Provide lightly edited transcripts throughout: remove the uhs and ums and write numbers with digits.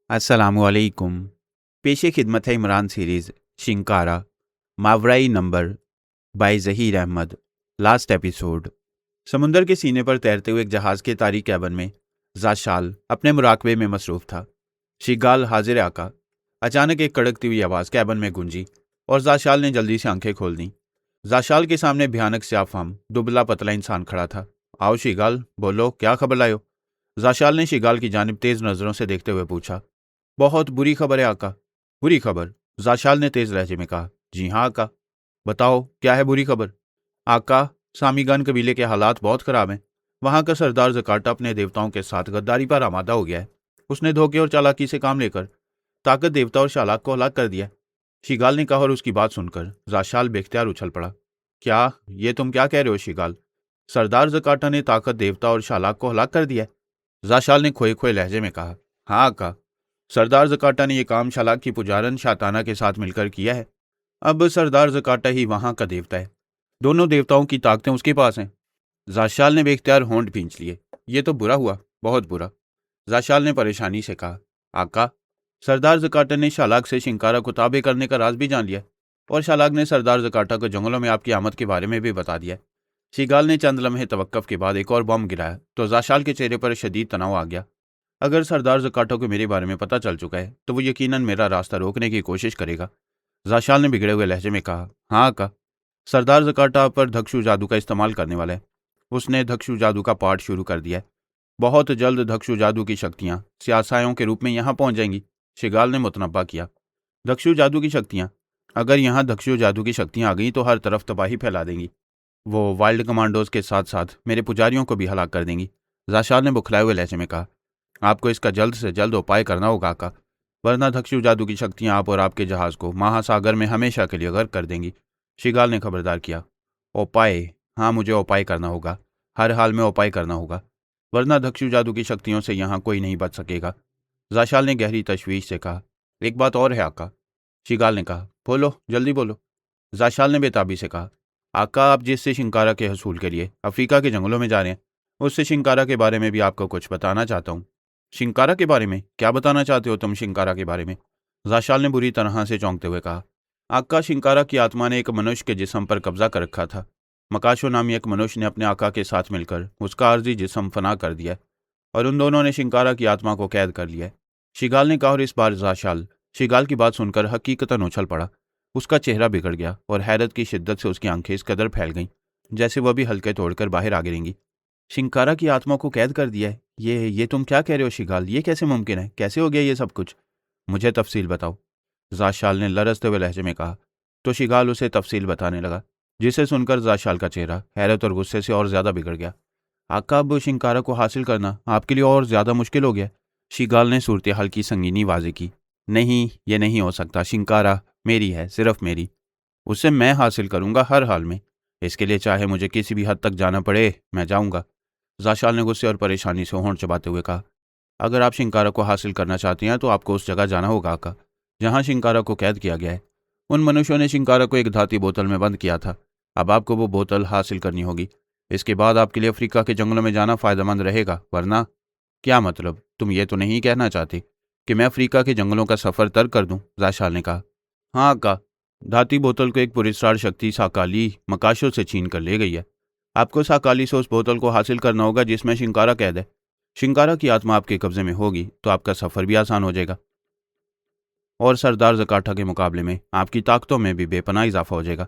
अस्सलामुअलैकुम। पेशे खिदमत है इमरान सीरीज़ शिंकारा मावराई number by Zaheer Ahmad. Last episode. समुंदर के सीने पर तैरते हुए एक जहाज़ के तारीक कैबिन में जाशाल अपने मुराकबे में मसरूफ़ था। शिगाल हाजिर आका। अचानक एक कड़कती हुई आवाज़ कैबिन में गूंजी और जाशाल ने जल्दी से आंखें खोल दी। जाशाल के सामने भयानक स्याफाम दुबला पतला इंसान खड़ा था। आओ शिगाल, बोलो क्या खबर लायो? जाशाल ने शिगाल की जानिब तेज़ नज़रों से देखते हुए पूछा। बहुत बुरी खबर है आका। बुरी खबर? जाशाल ने तेज लहजे में कहा। जी हाँ आका। बताओ क्या है बुरी खबर? आका, सामीगन कबीले के हालात बहुत खराब हैं। वहां का सरदार जकाटा अपने देवताओं के साथ गद्दारी पर आमादा हो गया है। उसने धोखे और चालाकी से काम लेकर ताकत देवता और शालाक को हलाक कर दिया। शिगाल ने कहा और उसकी बात सुनकर जाशाल बेख्तियार उछल पड़ा। क्या ये तुम क्या कह रहे हो शिगाल? सरदार जकाटा ने ताकत देवता और शालाक को हलाक कर दिया है? जाशाल ने खोए खोए लहजे में कहा। हाँ आका, सरदार जकाटा ने यह काम शालाक की पुजारन शाताना के साथ मिलकर किया है। अब सरदार जकाटा ही वहां का देवता है। दोनों देवताओं की ताकतें उसके पास हैं। जाशाल ने बेख्तियार होंठ भींच लिए। ये तो बुरा हुआ, बहुत बुरा। जाशाल ने परेशानी से कहा। आका, सरदार जकाटा ने शालाक से शिंकारा को ताबे करने का राज भी जान लिया और शालाक ने सरदार जकाटा को जंगलों में आपकी आमद के बारे में भी बता दिया। शिगाल ने चंद लम्हे तवक्कुफ के बाद एक और बम गिराया तो जाशाल के चेहरे पर शदीद तनाव आ गया। अगर सरदार जकाटो को मेरे बारे में पता चल चुका है तो वो यकीनन मेरा रास्ता रोकने की कोशिश करेगा। जाशाल ने बिगड़े हुए लहजे में कहा। हाँ का, सरदार जकाटा पर धक्षु जादू का इस्तेमाल करने वाला है। उसने धक्षु जादू का पाठ शुरू कर दिया है। बहुत जल्द धक्षु जादू की शक्तियां स्यासायों के रूप में यहाँ पहुंच जाएंगी। शिगाल ने मुतनब्बा किया। धक्षु जादू की शक्तियां? अगर यहाँ धक्षु जादू की शक्तियां आ गई तो हर तरफ तबाही फैला देंगी। वो वाइल्ड कमांडोज के साथ साथ मेरे पुजारियों को भी हलाक कर देंगी। जाशाल ने बुखलाए हुए लहजे में कहा। आपको इसका जल्द से जल्द उपाय करना होगा आका, वरना धक्षु जादू की शक्तियां आप और आपके जहाज को महासागर में हमेशा के लिए गर्क कर देंगी। शिगाल ने खबरदार किया। उपाय? हाँ, मुझे उपाय करना होगा। हर हाल में उपाय करना होगा, वरना धक्षु जादू की शक्तियों से यहाँ कोई नहीं बच सकेगा। जाशाल ने गहरी तशवीश से कहा। एक बात और है आका। शिगाल ने कहा। बोलो, जल्दी बोलो। जाशाल ने बेताबी से कहा। आका, आप जिससे शिंकारा के हसूल के लिए अफ्रीका के जंगलों में जा रहे हैं, उससे शिंकारा के बारे में भी आपको कुछ बताना चाहता हूँ। शिंकारा के बारे में? क्या बताना चाहते हो तुम शिंकारा के बारे में? जाशाल ने बुरी तरह से चौंकते हुए कहा। आका, शिंकारा की आत्मा ने एक मनुष्य के जिस्म पर कब्जा कर रखा था। मकाशो नामी एक मनुष्य ने अपने आका के साथ मिलकर उसका आर्जी जिस्म फना कर दिया और उन दोनों ने शिंकारा की आत्मा को कैद कर लिया। शिगाल ने कहा और इस बार जाशाल शिगाल की बात सुनकर हकीकतन उछल पड़ा। उसका चेहरा बिगड़ गया और हैरत की शिद्दत से उसकी आंखें इस कदर फैल गईं जैसे वह भी हल्के तोड़कर बाहर आ गिरेंगी। शिंकारा की आत्मा को कैद कर दिया है? ये तुम क्या कह रहे हो शिगाल? ये कैसे मुमकिन है? कैसे हो गया ये सब कुछ? मुझे तफसील बताओ, जाशाल ने लरजते हुए लहजे में कहा। तो शिगाल उसे तफसील बताने लगा, जिसे सुनकर जाशाल का चेहरा हैरत और गुस्से से और ज्यादा बिगड़ गया। आका, अब शिंकारा को हासिल करना आपके लिए और ज्यादा मुश्किल हो गया। शिगाल ने सूरत हाल की संगीनी वाजे की। नहीं, ये नहीं हो सकता। शिंकारा मेरी है, सिर्फ मेरी। उसे मैं हासिल करूंगा हर हाल में। इसके लिए चाहे मुझे किसी भी हद तक जाना पड़े, मैं जाऊंगा। जाशाल ने गुस्से और परेशानी से होंठ चबाते हुए कहा। अगर आप शिंकारा को हासिल करना चाहते हैं तो आपको उस जगह जाना होगा आका, जहां शिंकारा को कैद किया गया है। उन मनुष्यों ने शिंकारा को एक धाती बोतल में बंद किया था। अब आपको वो बोतल हासिल करनी होगी। इसके बाद आपके लिए अफ्रीका के जंगलों में जाना फायदेमंद रहेगा, वरना। क्या मतलब? तुम ये तो नहीं कहना चाहते कि मैं अफ्रीका के जंगलों का सफर तर्क कर दूं? जाशाल ने कहा। हाँ आका, धाती बोतल को एक पुरस्कार शक्ति साकाली मकाशों से छीन कर ले गई है। आपको साकाली से उस बोतल को हासिल करना होगा जिसमें शिंकारा कैद है। शिंकारा की आत्मा आपके कब्जे में होगी तो आपका सफर भी आसान हो जाएगा और सरदार जकाटा के मुकाबले में आपकी ताकतों में भी बेपनाह इजाफा हो जाएगा।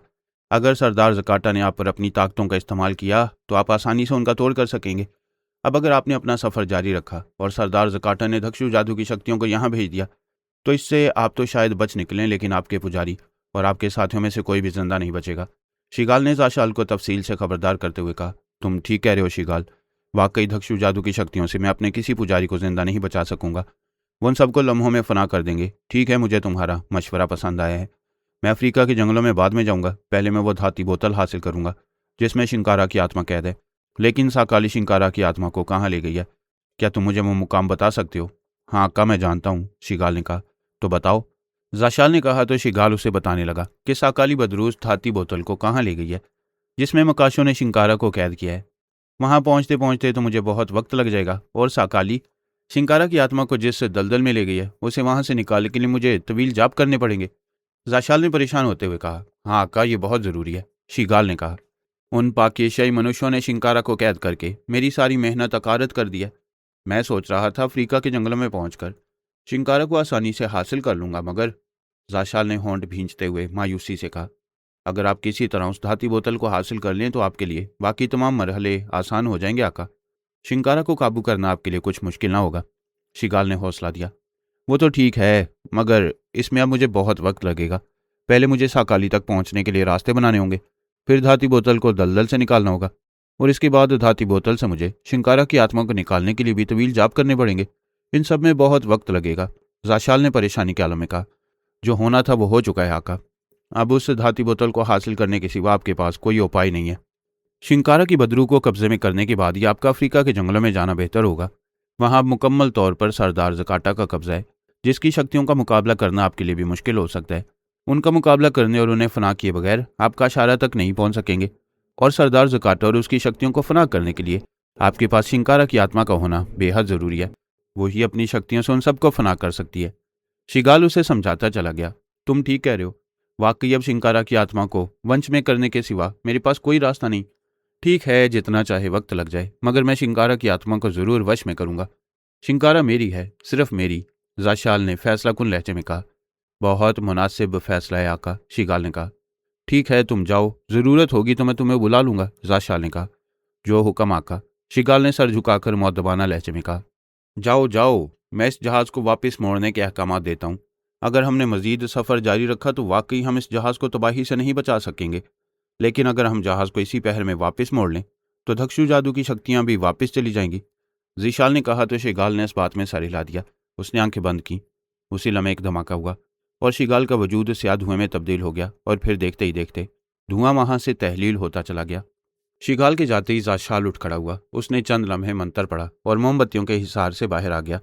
अगर सरदार जकाटा ने आप पर अपनी ताकतों का इस्तेमाल किया तो आप आसानी से उनका तोड़ कर सकेंगे। अब अगर आपने अपना सफर जारी रखा और सरदार जकाटा ने धक्षु जादू की शक्तियों को यहाँ भेज दिया तो इससे आप तो शायद बच निकलें, लेकिन आपके पुजारी और आपके साथियों में से कोई भी जिंदा नहीं बचेगा। शिगाल ने जाशाल को तफसील से खबरदार करते हुए कहा। तुम ठीक कह रहे हो शिगाल। वाकई धक्षु जादू की शक्तियों से मैं अपने किसी पुजारी को जिंदा नहीं बचा सकूंगा। वो उन सबको लम्हों में फना कर देंगे। ठीक है, मुझे तुम्हारा मशवरा पसंद आया है। मैं अफ्रीका के जंगलों में बाद में जाऊंगा। पहले मैं वो धाती बोतल हासिल करूंगा जिसमें शिंकारा की आत्मा कैद है। लेकिन साकाली शिंकारा की आत्मा को कहाँ ले गई है? क्या तुम मुझे वो मुकाम बता सकते हो? हाँ अक्का, मैं जानता हूँ, शिगाल ने कहा। तो बताओ, जाशाल ने कहा। तो शिगाल उसे बताने लगा कि साकाली बदरूज धाती बोतल को कहाँ ले गई है जिसमें मकाशों ने शिंकारा को कैद किया है। वहां पहुंचते पहुंचते तो मुझे बहुत वक्त लग जाएगा और साकाली शिंकारा की आत्मा को जिस दलदल में ले गई है उसे वहां से निकालने के लिए मुझे तवील जाप करने पड़ेंगे। जाशाल ने परेशान होते हुए कहा। हाँ आका, ये बहुत जरूरी है, शिगाल ने कहा। उन पाकिस्तानी मनुष्यों ने शिंकारा को कैद करके मेरी सारी मेहनत अकारत कर दिया। मैं सोच रहा था अफ्रीका के जंगलों में पहुंचकर शिंकारा को आसानी से हासिल कर लूंगा, मगर जाशाल ने होंठ भींचते हुए मायूसी से कहा, अगर आप किसी तरह उस धाती बोतल को हासिल कर लें तो आपके लिए बाकी तमाम मरहले आसान हो जाएंगे आका। शिंकारा को काबू करना आपके लिए कुछ मुश्किल ना होगा। शिगाल ने हौसला दिया। वो तो ठीक है, मगर इसमें अब मुझे बहुत वक्त लगेगा। पहले मुझे साकाली तक पहुंचने के लिए रास्ते बनाने होंगे, फिर धाती बोतल को दलदल से निकालना होगा, और इसके बाद धाती बोतल से मुझे शिंकारा की आत्मा को निकालने के लिए भी तवील जाप करने पड़ेंगे। इन सब में बहुत वक्त लगेगा। जाशाल ने परेशानी के आलम में कहा। जो होना था वो हो चुका है आका। अब उस धाती बोतल को हासिल करने के सिवा आपके पास कोई उपाय नहीं है। शिंकारा की बदरू को कब्जे में करने के बाद ही आपका अफ्रीका के जंगलों में जाना बेहतर होगा। वहां अब मुकम्मल तौर पर सरदार जकाटा का कब्जा है, जिसकी शक्तियों का मुकाबला करना आपके लिए भी मुश्किल हो सकता है। उनका मुकाबला करने और उन्हें फना किए बगैर आपका इशारा तक नहीं पहुंच सकेंगे, और सरदार जकाटा और उसकी शक्तियों को फना करने के लिए आपके पास शिंकारा की आत्मा का होना बेहद जरूरी है। वही अपनी शक्तियों से उन सबको फना कर सकती है। शिगाल उसे समझाता चला गया। तुम ठीक कह रहे हो, वाकई अब शिंकारा की आत्मा को वंश में करने के सिवा मेरे पास कोई रास्ता नहीं। ठीक है, जितना चाहे वक्त लग जाए, मगर मैं शिंकारा की आत्मा को जरूर वश में करूंगा। शिंकारा मेरी है, सिर्फ मेरी, जाशाल ने फैसला कुन लहजे में कहा। बहुत मुनासिब फैसला है आका, शिगाल ने कहा। ठीक है, तुम जाओ, जरूरत होगी तो मैं तुम्हें बुला लूंगा, जाशाल ने कहा। जो हुक्म आका, शिगाल ने सर झुकाकर मुअद्दबाना लहजे में कहा। जाओ जाओ, मैं इस जहाज को वापस मोड़ने के अहकाम देता हूँ। अगर हमने मजीद सफर जारी रखा तो वाकई हम इस जहाज को तबाही से नहीं बचा सकेंगे, लेकिन अगर हम जहाज को इसी पहर में वापस मोड़ लें तो धक्षु जादू की शक्तियां भी वापस चली जाएंगी। जीशाल ने कहा तो शिगाल ने इस बात में सर हिला दिया। उसने आंखें बंद की। उसी लम्हे एक धमाका हुआ और शिगाल का वजूद स्याह धुएं में तब्दील हो गया, और फिर देखते ही देखते धुआं वहां से तहलील होता चला गया। शिगाल के जाते ही जाशाल उठ खड़ा हुआ। उसने चंद लम्हे मंतर पड़ा और मोमबत्तियों के हिसार से बाहर आ गया,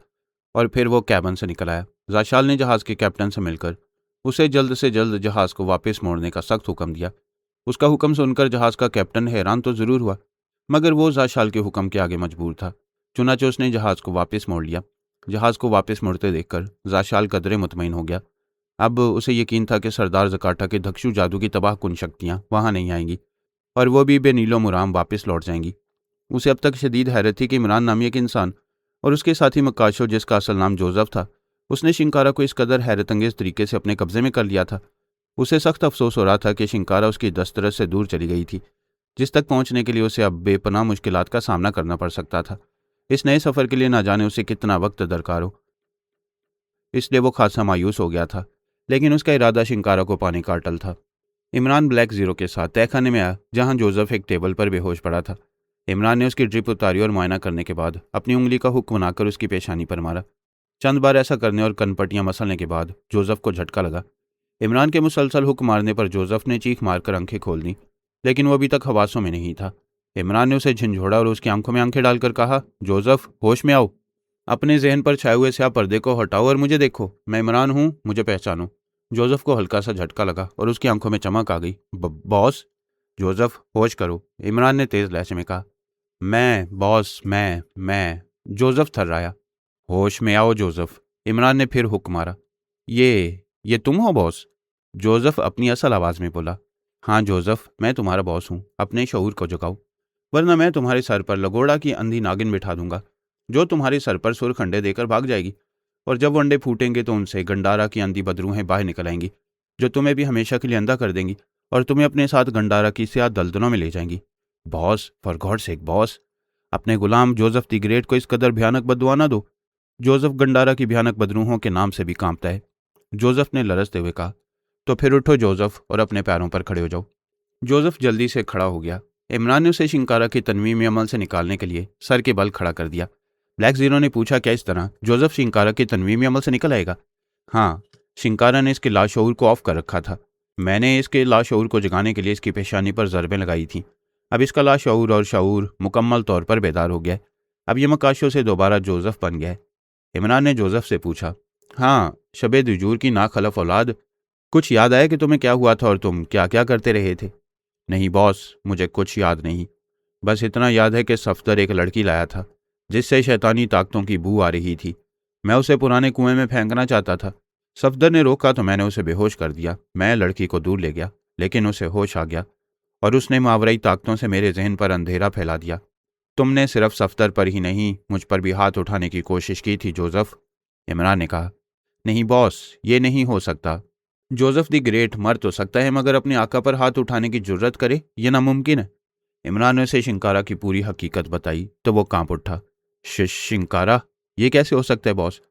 और फिर वो कैबन से निकल आया। जाशाल ने जहाज के कैप्टन से मिलकर उसे जल्द से जल्द जहाज को वापस मोड़ने का सख्त हुक्म दिया। उसका हुक्म सुनकर जहाज का कैप्टन हैरान तो जरूर हुआ, मगर वो जाशाल के हुक्म के आगे मजबूर था। चुनाचे उसने जहाज को वापस मोड़ लिया। जहाज को वापस मुड़ते देखकर जाशाल कदरे मुतमईन हो गया। अब उसे यकीन था कि सरदार जकाटा के धक्षु जादू की तबाह कुन शक्तियां वहां नहीं आएंगी, और वो भी बेनीलो मुराम वापस लौट जाएंगी। उसे अब तक शदीद हैरत थी कि इमरान नामी एक इंसान और उसके साथी मकाशो, जिसका असल नाम जोसेफ था, उसने शिंकारा को इस कदर हैरतंगेज तरीके से अपने कब्जे में कर लिया था। उसे सख्त अफसोस हो रहा था कि शिंकारा उसकी दस्तरस से दूर चली गई थी, जिस तक पहुंचने के लिए उसे अब बेपनाह मुश्किलात का सामना करना पड़ सकता था। इस नए सफ़र के लिए ना जाने उसे कितना वक्त दरकार हो, इसलिए वो खासा मायूस हो गया था, लेकिन उसका इरादा शिंकारा को पाने का अटल था। इमरान ब्लैक जीरो के साथ तहखाने में आया, जहां जोसेफ एक टेबल पर बेहोश पड़ा था। इमरान ने उसकी ड्रिप उतारी और मुआयना करने के बाद अपनी उंगली का हुक बनाकर उसकी पेशानी पर मारा। चंद बार ऐसा करने और कनपट्टियां मसलने के बाद जोसेफ को झटका लगा। इमरान के मुसलसल हुक मारने पर जोसेफ ने चीख मारकर आंखें खोल दी, लेकिन वो अभी तक हवासों में नहीं था। इमरान ने उसे झंझोड़ा और उसकी आंखों में आंखें डालकर कहा, जोसेफ, होश में आओ। अपने जहन पर छाए हुए स्याह पर्दे को हटाओ और मुझे देखो। मैं इमरान हूं, मुझे पहचानो। जोसेफ को हल्का सा झटका लगा और उसकी आंखों में चमक आ गई। बॉस? जोसेफ, होश करो, इमरान ने तेज लहजे में कहा। मैं बॉस, मैं जोसेफ थर्राया। होश में आओ जोसेफ, इमरान ने फिर हुक्म मारा। ये तुम हो बॉस? जोसेफ अपनी असल आवाज में बोला। हाँ जोसेफ, मैं तुम्हारा बॉस हूँ, अपने शऊर को जगाओ, वरना मैं तुम्हारे सर पर लगोड़ा की अंधी नागिन बिठा दूंगा, जो तुम्हारे सर पर सुरखंडे देकर भाग जाएगी, और जब वो अंडे फूटेंगे तो उनसे गंडारा की अंधी बदरूहें बाहर निकल आएंगी, जो तुम्हें भी हमेशा के लिए अंधा कर देंगी और तुम्हें अपने साथ गंडारा की स्याह दलदलों में ले जाएंगी। Boss, for God sake boss, अपने गुलाम जोसेफ द ग्रेट को इस कदर भयानक बददुआ ना दो। जोसेफ गंडारा की भयानक बदरूहों के नाम से भी कांपता है, जोसेफ ने लरजते हुए कहा। तो फिर उठो जोसेफ और अपने पैरों पर खड़े हो जाओ। जोसेफ जल्दी से खड़ा हो गया। इमरान ने उसे शिंकारा की तनवीमी अमल से निकालने के लिए सर के बल खड़ा कर दिया। ब्लैक जीरो ने पूछा, क्या इस तरह जोसेफ शिंकारा की तनवीमी अमल से निकल आएगा? हाँ, शिंकारा ने इसके लाशऊर को ऑफ कर रखा था। मैंने इसके लाशऊर को जगाने के लिए इसकी पेशानी पर ज़रबें लगाई थी। अब इसका लाशऊर और शऊर मुकम्मल तौर पर बेदार हो गया है। अब यह मकाशों से दोबारा जोसेफ बन गया है। इमरान ने जोसेफ से पूछा, हाँ, शबे दुजूर की नाखलफ औलाद, कुछ याद आया कि तुम्हें क्या हुआ था और तुम क्या क्या करते रहे थे? नहीं बॉस, मुझे कुछ याद नहीं, बस इतना याद है कि सफदर एक लड़की लाया था। जिससे शैतानी ताकतों की बू आ रही थी। मैं उसे पुराने कुएं में फेंकना चाहता था। सफदर ने रोका तो मैंने उसे बेहोश कर दिया। मैं लड़की को दूर ले गया, लेकिन उसे होश आ गया और उसने मावराई ताकतों से मेरे जहन पर अंधेरा फैला दिया। तुमने सिर्फ सफदर पर ही नहीं, मुझ पर भी हाथ उठाने की कोशिश की थी जोसेफ, इमरान ने कहा। नहीं बॉस, ये नहीं हो सकता। जोसेफ द ग्रेट मर तो सकता है, मगर अपने आका पर हाथ उठाने की जुर्रत करे, यह नामुमकिन है। इमरान ने उसे शिंकारा की पूरी हकीकत बताई तो वो कांप उठा। शिंकारा? ये कैसे हो सकता है बॉस?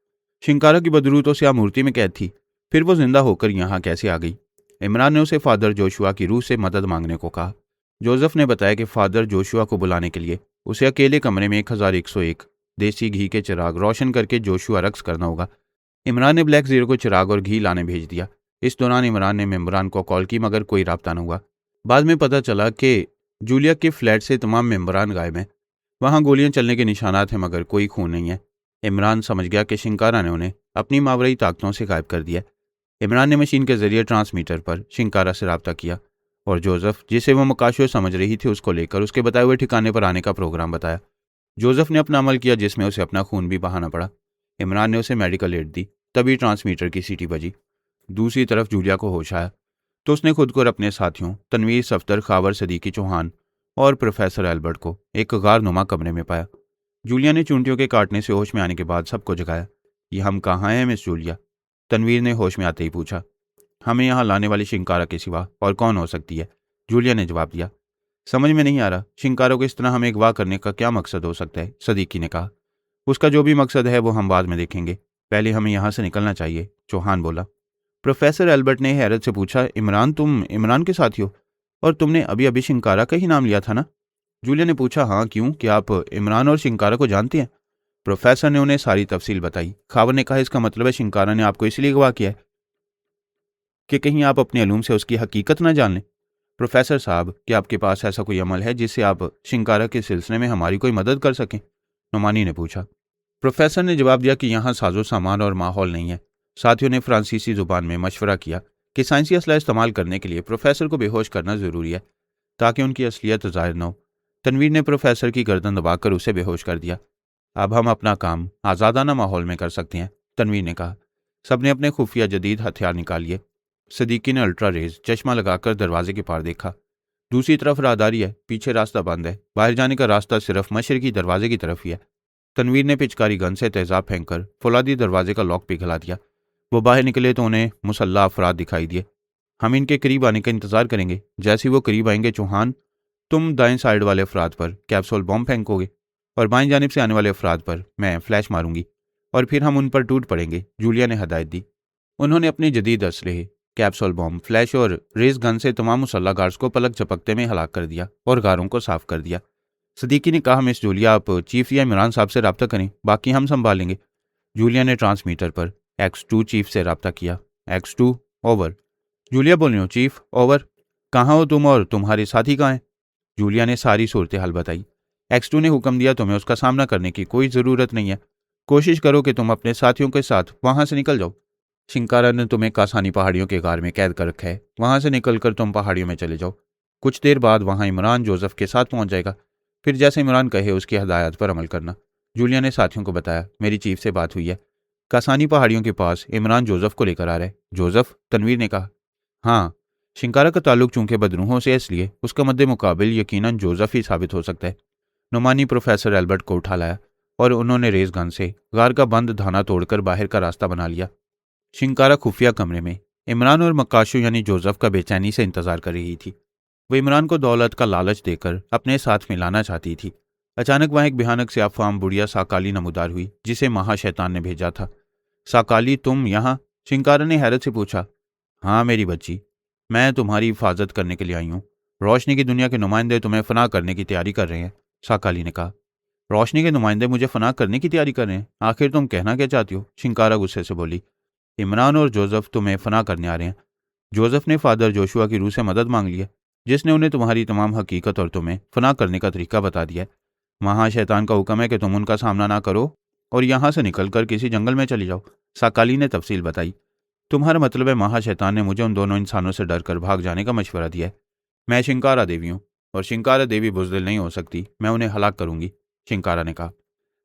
शिंकारा की बदरूह तो स्या मूर्ति में कैद थी, फिर वो जिंदा होकर यहाँ कैसे आ गई? इमरान ने उसे फादर जोशुआ की रूह से मदद मांगने को कहा। जोसेफ ने बताया कि फादर जोशुआ को बुलाने के लिए उसे अकेले कमरे में 1101 देसी घी के चिराग रोशन करके जोशुआ रक्स करना होगा। इमरान ने ब्लैक जीरो को चिराग और घी लाने भेज दिया। इस दौरान इमरान ने मेम्बरान को कॉल की, मगर कोई राब्ता न हुआ। बाद में पता चला कि जूलिया के फ्लैट से तमाम मेम्बरान गायब हैं। वहां गोलियां चलने के निशानात हैं, मगर कोई खून नहीं है। इमरान समझ गया कि शिंकारा ने उन्हें अपनी मावराई ताकतों से गायब कर दिया। इमरान ने मशीन के जरिए ट्रांसमीटर पर शिंकारा से रब्ता किया और जोसेफ, जिसे वो मकाशो समझ रही थी, उसको लेकर उसके बताए हुए ठिकाने पर आने का प्रोग्राम बताया। जोसेफ ने अपना अमल किया, जिसमें उसे अपना खून भी बहाना पड़ा। इमरान ने उसे मेडिकल एड दी। तभी ट्रांसमीटर की सीटी बजी। दूसरी तरफ जूलिया को होश आया तो उसने खुद को और अपने साथियों तनवीर सफ्तर, खावर सदीकी चौहान और प्रोफेसर एल्बर्ट को एक गारनुमा कमरे में पाया। जूलिया ने चूंटियों के काटने से होश में आने के बाद सबको जगाया। ये हम कहाँ हैं मिस जूलिया? तनवीर ने होश में आते ही पूछा। हमें यहाँ लाने वाली शिंकारा के सिवा और कौन हो सकती है? जूलिया ने जवाब दिया। समझ में नहीं आ रहा, शिंकारा को इस तरह हमें अगवा करने का क्या मकसद हो सकता है? सदीकी ने कहा। उसका जो भी मकसद है वो हम बाद में देखेंगे, पहले हमें यहाँ से निकलना चाहिए, चौहान बोला। प्रोफेसर एल्बर्ट ने हैरत से पूछा, इमरान, तुम इमरान के साथी हो? और तुमने अभी अभी शिंकारा का ही नाम लिया था ना? जूलिया ने पूछा। हाँ, क्यों? क्या आप इमरान और शिंकारा को जानते हैं? प्रोफेसर ने उन्हें सारी तफसील बताई। खावर ने कहा, इसका मतलब है शिंकारा ने आपको इसलिए अगवा किया है कि कहीं आप अपने अलूम से उसकी हकीकत न जान लें। प्रोफेसर साहब, क्या आपके पास ऐसा कोई अमल है जिससे आप शिंकारा के सिलसिले में हमारी कोई मदद कर सकें? नुमानी ने पूछा। प्रोफेसर ने जवाब दिया कि यहाँ साजो सामान और माहौल नहीं है। साथियों ने फ्रांसीसी जुबान में मशवरा किया कि साइंसी असला इस्तेमाल करने के लिए प्रोफेसर को बेहोश करना जरूरी है ताकि उनकी असलियत जाहिर न हो। तनवीर ने प्रोफेसर की गर्दन दबाकर उसे बेहोश कर दिया। अब हम अपना काम आज़ादाना माहौल में कर सकते हैं, तनवीर ने कहा। सबने अपने खुफिया जदीद हथियार निकाल लिए। सदीकी ने अल्ट्रा रेज चश्मा लगाकर दरवाजे के पार देखा। दूसरी तरफ राहदारी है, पीछे रास्ता बंद है, बाहर जाने का रास्ता सिर्फ मशरकी दरवाजे की तरफ ही है। तनवीर ने पिचकारी गन से तेजाब फेंककर फौलादी दरवाजे का लॉक पिघला दिया। वो बाहर निकले तो उन्हें मुसल्ला अफराद दिखाई दिए। हम इनके करीब आने का इंतजार करेंगे। जैसे ही वो करीब आएंगे, चौहान, तुम दाएं साइड वाले अफराद पर कैप्सूल बॉम्ब फेंकोगे और बाएं जानिब से आने वाले अफराद पर मैं फ्लैश मारूंगी और फिर हम उन पर टूट पड़ेंगे, जूलिया ने हदायत दी। उन्होंने अपने जदीद असलहे कैप्सूल बॉम्ब, फ्लैश और रेस गन से तमाम मुसल्ला गार्ड्स को पलक झपकते में हलाक कर दिया और गारों को साफ कर दिया। सदीकी ने कहा, मिस जूलिया, आप चीफ या इमरान साहब से रब्ता करें, बाकी हम संभालेंगे। जूलिया ने ट्रांसमीटर पर X2 चीफ से रब्ता किया। X2, over. जूलिया बोल रही हो, चीफ, ओवर। कहाँ हो तुम और तुम्हारे साथी कहाँ हैं? जूलिया ने सारी सूरत हाल बताई। X2 ने हुक्म दिया, तुम्हें उसका सामना करने की कोई ज़रूरत नहीं है। कोशिश करो कि तुम अपने साथियों के साथ वहां से निकल जाओ। शिंकारा ने तुम्हें कासानी पहाड़ियों के गार में कैद कर रखा है, वहां से निकलकर तुम पहाड़ियों में चले जाओ। कुछ देर बाद वहां इमरान जोसेफ के साथ पहुंच जाएगा, फिर जैसे इमरान कहे उसकी हदायत पर अमल करना। जूलिया ने साथियों को बताया, मेरी चीफ से बात हुई है, कासानी पहाड़ियों के पास इमरान जोसेफ को लेकर आ रहा है। जोसेफ? तनवीर ने कहा। हाँ, शिंकारा का ताल्लुक चूंकि बदरूहों से, इसलिए उसका मद्दे मुकाबिल यकीनन जोसेफ ही साबित हो सकता है। नुमानी प्रोफेसर एल्बर्ट को उठा लाया और उन्होंने रेस गन से गार का बंद धाना तोड़कर बाहर का रास्ता बना लिया। शिंकारा खुफिया कमरे में इमरान और मकाशू यानी जोसेफ का बेचैनी से इंतजार कर रही थी। वो इमरान को दौलत का लालच देकर अपने साथ मिलाना चाहती थी। अचानक वहां एक भयानक से अफवाम बुढ़िया साकाली नमूदार हुई, जिसे महाशैतान ने भेजा था। साकाली, तुम यहाँ? शिंकारा ने हैरत से पूछा। हाँ मेरी बच्ची, मैं तुम्हारी हिफाजत करने के लिए आई हूँ। रोशनी की दुनिया के नुमाइंदे तुम्हें फना करने की तैयारी कर रहे हैं, साकाली ने कहा। रोशनी के नुमाइंदे मुझे फना करने की तैयारी कर रहे हैं? आखिर तुम कहना क्या चाहती हो? शिंकारा गुस्से से बोली। इमरान और जोसेफ तुम्हें फना करने आ रहे हैं। जोसेफ ने फादर जोशुआ की रूह से मदद मांग ली है, जिसने उन्हें तुम्हारी तमाम हकीकत और तुम्हें फना करने का तरीका बता दिया है। महाशैतान का हुक्म है कि तुम उनका सामना ना करो और यहाँ से निकलकर किसी जंगल में चली जाओ। साकाली ने तफसील बताई। तुम्हारा मतलब है महाशैतान ने मुझे उन दोनों इंसानों से डर कर भाग जाने का मशवरा दिया है। मैं शिंकारा देवी हूँ और शिंकारा देवी बुज़दिल नहीं हो सकती, मैं उन्हें हलाक करूंगी, शिंकारा ने कहा।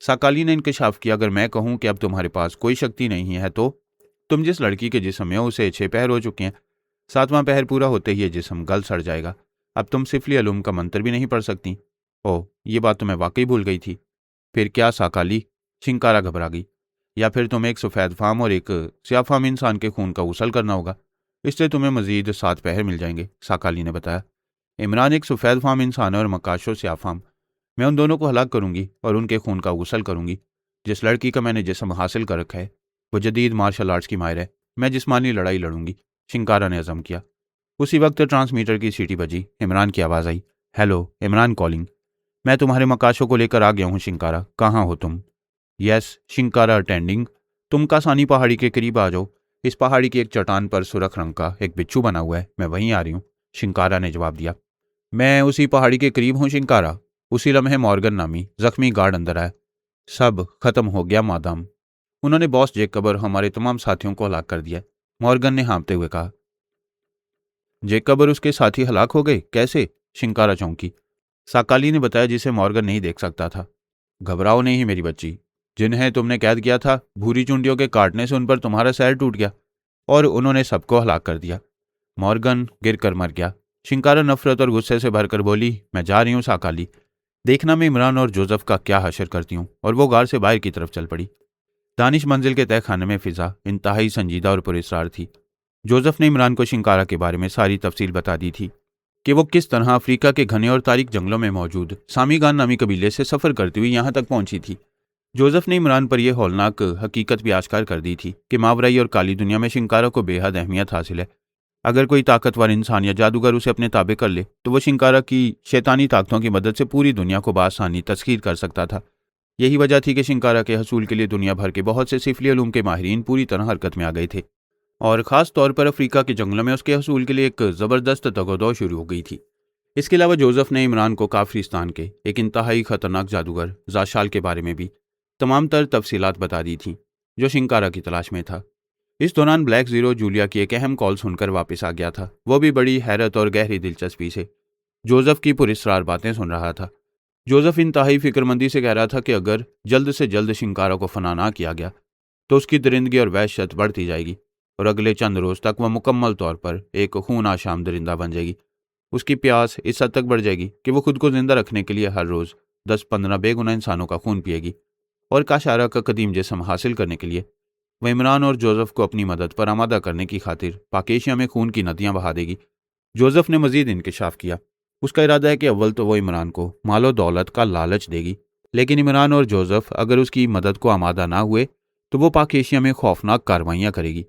साकाली ने इंकशाफ किया, अगर मैं कहूं कि अब तुम्हारे पास कोई शक्ति नहीं है तो तुम जिस लड़की के जिस्म में हो उसे 6 पहर हो चुके हैं। 7वां पहर पूरा होते ही ये जिस्म गल सड़ जाएगा। अब तुम सिफली अलूम का मंत्र भी नहीं पढ़ सकती। ओह, ये बात तो मैं वाकई भूल गई थी। फिर क्या साकाली? शिंकारा घबरा गई। या फिर तुम्हें एक सफ़ेद फाम और एक स्याफाम इंसान के खून का गूसल करना होगा। इससे तुम्हें मजीद 7 पहर मिल जाएंगे, साकाली ने बताया। इमरान एक सफ़ेद फाम इंसान है और मकाशो स्याफाम। मैं उन दोनों को हलाक करूंगी और उनके खून का गूसल करूंगी। जिस लड़की का मैंने जिस्म हासिल कर रखा है वो जदीद मार्शल आर्ट्स की माहिर है। मैं जिस्मानी लड़ाई लड़ूंगी, शिंकारा ने अज़म किया। उसी वक्त ट्रांसमीटर की सीटी बजी। इमरान की आवाज़ आई, हेलो, इमरान कॉलिंग। मैं तुम्हारे मकाशों को लेकर आ गया हूँ शिंकारा, कहाँ हो तुम? Yes, Shinkara attending. तुम कासानी पहाड़ी के करीब आ जाओ। इस पहाड़ी की एक चट्टान पर सुरख रंग का एक बिच्छू बना हुआ है, मैं वहीं आ रही हूँ, शिंकारा ने जवाब दिया। मैं उसी पहाड़ी के करीब हूँ शिंकारा। उसी लम्हे मॉर्गन नामी जख्मी गार्ड अंदर आया। सब खत्म हो गया मादाम। उन्होंने बॉस जेकब और हमारे तमाम साथियों को हलाक कर दिया। मॉर्गन ने हाँफते हुए कहा। जेकब और उसके साथी हलाक हो गए? कैसे? शिंकारा चौंकी। साकाली ने बताया, जिसे मॉर्गन नहीं देख सकता था। घबराओ नहीं मेरी बच्ची, जिन्हें तुमने कैद किया था, भूरी चुंडियों के काटने से उन पर तुम्हारा सैर टूट गया और उन्होंने सबको हलाक कर दिया। मॉर्गन गिर कर मर गया। शिंकारा नफरत और गुस्से से भरकर बोली, मैं जा रही हूँ साकाली। देखना मैं इमरान और जोसेफ का क्या हशर करती हूँ। और वो गार से बाहर की तरफ चल पड़ी। दानिश मंजिल के तहखाने में फिजा इंतहाई संजीदा और पुरस्कार थी। जोसेफ ने इमरान को शिंकारा के बारे में सारी तफसील बता दी थी कि वो किस तरह अफ्रीका के घने और तारीक जंगलों में मौजूद सामीगान नामी कबीले से सफ़र करती हुई यहाँ तक पहुंची थी। जोसेफ ने इमरान पर यह हौलनाक हकीकत भी आश्कार कर दी थी कि मावराई और काली दुनिया में शिंकारा को बेहद अहमियत हासिल है। अगर कोई ताकतवर इंसान या जादूगर उसे अपने ताबे कर ले तो वह शिंकारा की शैतानी ताकतों की मदद से पूरी दुनिया को बासानी तस्खीर कर सकता था। यही वजह थी कि शिंकारा के हसूल के लिए दुनिया भर के बहुत से सिफली उलूम के माहिरीन पूरी तरह हरकत में आ गए थे और ख़ास तौर पर अफ्रीका के जंगलों में उसके हसूल के लिए एक ज़बरदस्त तगोदो शुरू हो गई थी। इसके अलावा जोसेफ ने इमरान को काफरिस्तान के एक इंतहाई खतरनाक जादूगर जाशाल के बारे में भी तमाम तर तफसीलात बता दी थीं, जो शिंकारा की तलाश में था। इस दौरान ब्लैक जीरो जूलिया की एक अहम कॉल सुनकर वापस आ गया था। वो भी बड़ी हैरत और गहरी दिलचस्पी से जोसेफ की पुरस्कार बातें सुन रहा था। जोसेफ इंतहाई फिक्रमंदी से कह रहा था कि अगर जल्द से जल्द शिंकारा को फना ना किया गया तो उसकी दरिंदगी और वहशत बढ़ती जाएगी और अगले चंद रोज तक वह मुकम्मल तौर पर एक खून आशाम दरिंदा बन जाएगी। उसकी प्यास इस हद तक बढ़ जाएगी कि वो खुद को जिंदा रखने के लिए हर रोज 10-15 बेगुना इंसानों का खून पिएगी और काशारा का कदीम जिस्म हासिल करने के लिए वह इमरान और जोसेफ को अपनी मदद पर आमादा करने की खातिर पाकेशिया में खून की नदियां बहा देगी। जोसेफ ने मजीद इंकशाफ किया। उसका इरादा है कि अव्वल तो वो इमरान को मालो दौलत का लालच देगी, लेकिन इमरान और जोसेफ अगर उसकी मदद को आमादा ना हुए तो वो पाकेशिया में खौफनाक कार्रवाइयाँ करेगी।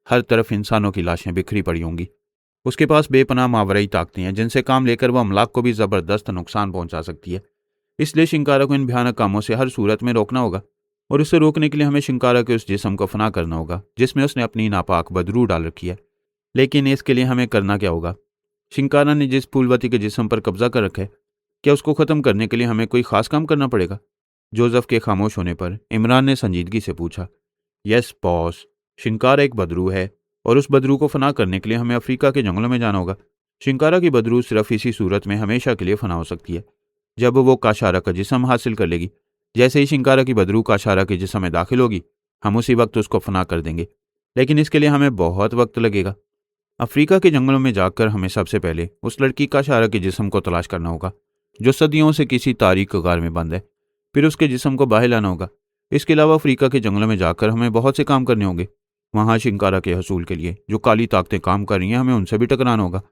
हर तरफ इंसानों की लाशें बिखरी पड़ी होंगी। उसके पास बेपनाह मावराई ताकतें हैं जिनसे काम लेकर वह अमलाक को भी ज़बरदस्त नुकसान पहुंचा सकती है। इसलिए शिंकारा को इन भयानक कामों से हर सूरत में रोकना होगा और उसे रोकने के लिए हमें शिंकारा के उस जिस्म को फना करना होगा जिसमें उसने अपनी नापाक बदरू डाल रखी है। लेकिन इसके लिए हमें करना क्या होगा? शिंकारा ने जिस फूलवती के जिस्म पर कब्जा कर रखा है, क्या उसको ख़त्म करने के लिए हमें कोई ख़ास काम करना पड़ेगा? जोसेफ के खामोश होने पर इमरान ने संजीदगी से पूछा। यस बॉस, शिंकारा एक बदरू है और उस बदरू को फना करने के लिए हमें अफ्रीका के जंगलों में जाना होगा। शिंकारा की बदरू सिर्फ इसी सूरत में हमेशा के लिए फना हो सकती है, जब वो काशारा का जिस्म हासिल कर लेगी। जैसे ही शिंकारा की बदरू काशारा के जिस्म में दाखिल होगी, हम उसी वक्त उसको फना कर देंगे। लेकिन इसके लिए हमें बहुत वक्त लगेगा। अफ्रीका के जंगलों में जाकर हमें सबसे पहले उस लड़की काशारा के जिस्म को तलाश करना होगा जो सदियों से किसी तारीक गार में बंद है। फिर उसके जिस्म को बाहर लाना होगा। इसके अलावा अफ्रीका के जंगलों में जाकर हमें बहुत से काम करने होंगे। वहाँ शिंकारा के हसूल के लिए जो काली ताकतें काम कर रही हैं, हमें उनसे भी टकराना होगा।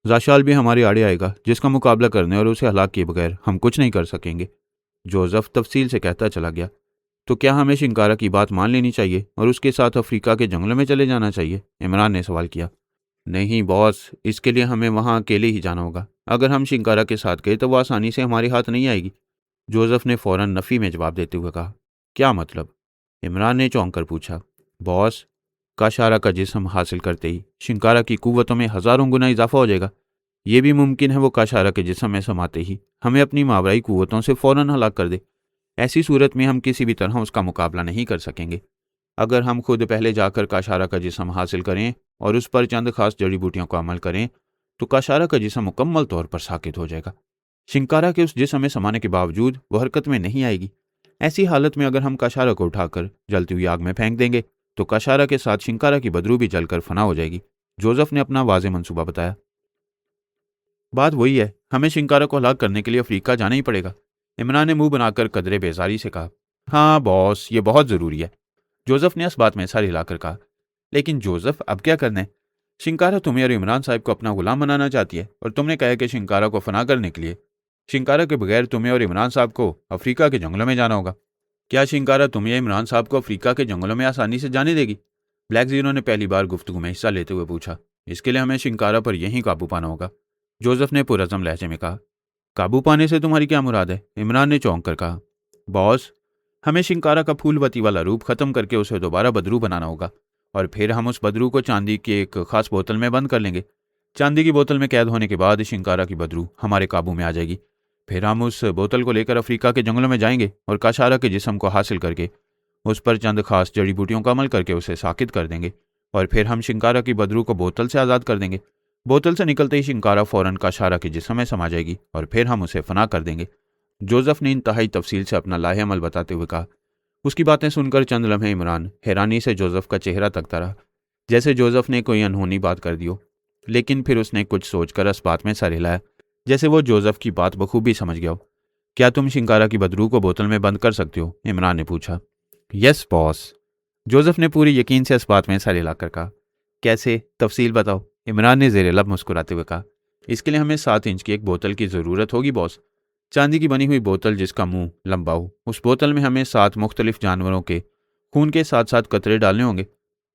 जाशाल भी हमारे आड़े आएगा, जिसका मुकाबला करने और उसे हलाक किए बगैर हम कुछ नहीं कर सकेंगे। जोसेफ तफसील से कहता चला गया। तो क्या हमें शिंकारा की बात मान लेनी चाहिए और उसके साथ अफ्रीका के जंगलों में चले जाना चाहिए? इमरान ने सवाल किया। नहीं बॉस, इसके लिए हमें वहाँ अकेले ही जाना होगा। अगर हम शिंकारा के साथ गए तो वह आसानी से हमारे हाथ नहीं आएगी। जोसेफ ने फौरन नफ़ी में जवाब देते हुए कहा। क्या मतलब? इमरान ने चौंक कर पूछा। बॉस, काशारा का जिस्म हासिल करते ही शिंकारा की कुव्वतों में हज़ारों गुना इजाफा हो जाएगा। यह भी मुमकिन है वो काशारा के जिस्म में समाते ही हमें अपनी मावराई कुव्वतों से फौरन हलाक कर दे। ऐसी सूरत में हम किसी भी तरह उसका मुकाबला नहीं कर सकेंगे। अगर हम खुद पहले जाकर काशारा का जिस्म हासिल करें और उस पर चंद खास जड़ी बूटियों को अमल करें तो काशारा का जिस्म मुकम्मल तौर पर साकित हो जाएगा। शिंकारा के उस जिस्म में समाने के बावजूद वह हरकत में नहीं आएगी। ऐसी हालत में अगर हम कशारा को उठाकर जलती हुई आग में फेंक देंगे तो कशारा के साथ शिंकारा की बदरू भी जलकर फना हो जाएगी। जोसेफ ने अपना वाज़ेह मंसूबा बताया। बात वही है, हमें शिंकारा को हलाक करने के लिए अफ्रीका जाना ही पड़ेगा। इमरान ने मुंह बनाकर कदरे बेजारी से कहा। हाँ बॉस, ये बहुत ज़रूरी है, जोसेफ ने इस बात में सर हिलाकर कहा। लेकिन जोसेफ, अब क्या करना है? शिंकारा तुम्हें और इमरान साहब को अपना गुलाम बनाना चाहती है और तुमने कहा कि शिंकारा को फना करने के लिए शिंकारा के बगैर तुम्हें और इमरान साहब को अफ्रीका के जंगलों में जाना होगा। क्या शिंकारा तुम्हें या इमरान साहब को अफ्रीका के जंगलों में आसानी से जाने देगी? ब्लैक जीरो ने पहली बार गुफ्तगू में हिस्सा लेते हुए पूछा। इसके लिए हमें शिंकारा पर यहीं काबू पाना होगा, जोसेफ ने पुरज़म लहजे में कहा। काबू पाने से तुम्हारी क्या मुराद है? इमरान ने चौंक कर कहा। बॉस, हमें शिंकारा का फूलवती वाला रूप खत्म करके उसे दोबारा बदरू बनाना होगा और फिर हम उस बदरू को चांदी की एक खास बोतल में बंद कर लेंगे। चांदी की बोतल में कैद होने के बाद शिंकारा की बदरू हमारे काबू में आ जाएगी। फिर हम उस बोतल को लेकर अफ्रीका के जंगलों में जाएंगे और कशारा के जिस्म को हासिल करके उस पर चंद खास जड़ी बूटियों का अमल करके उसे साकित कर देंगे और फिर हम शिंकारा की बदरू को बोतल से आज़ाद कर देंगे। बोतल से निकलते ही शिंकारा फौरन कशारा के जिस्म में समा जाएगी और फिर हम उसे फना कर देंगे। जोसेफ ने इंतहाई तफसील से अपना लाहे अमल बताते हुए कहा। उसकी बातें सुनकर चंद लम्हे इमरान हैरानी से जोसेफ का चेहरा तकता रहा, जैसे जोसेफ ने कोई अनहोनी बात कर दी हो। लेकिन फिर उसने कुछ सोचकर इस बात में सर हिलाया, जैसे वो जोसेफ की बात बखूबी समझ गया हो। क्या तुम शिंकारा की बदरू को बोतल में बंद कर सकते हो? इमरान ने पूछा। यस बॉस, जोसेफ ने पूरी यकीन से इस बात में सर हिलाकर कहा। कैसे, तफसील बताओ? इमरान ने जेर लब मुस्कुराते हुए कहा। इसके लिए हमें 7 इंच की एक बोतल की ज़रूरत होगी बॉस, चांदी की बनी हुई बोतल जिसका मुंह लंबा हो। उस बोतल में हमें 7 मुख्तलिफ जानवरों के खून के 7-7 कतरे डालने होंगे।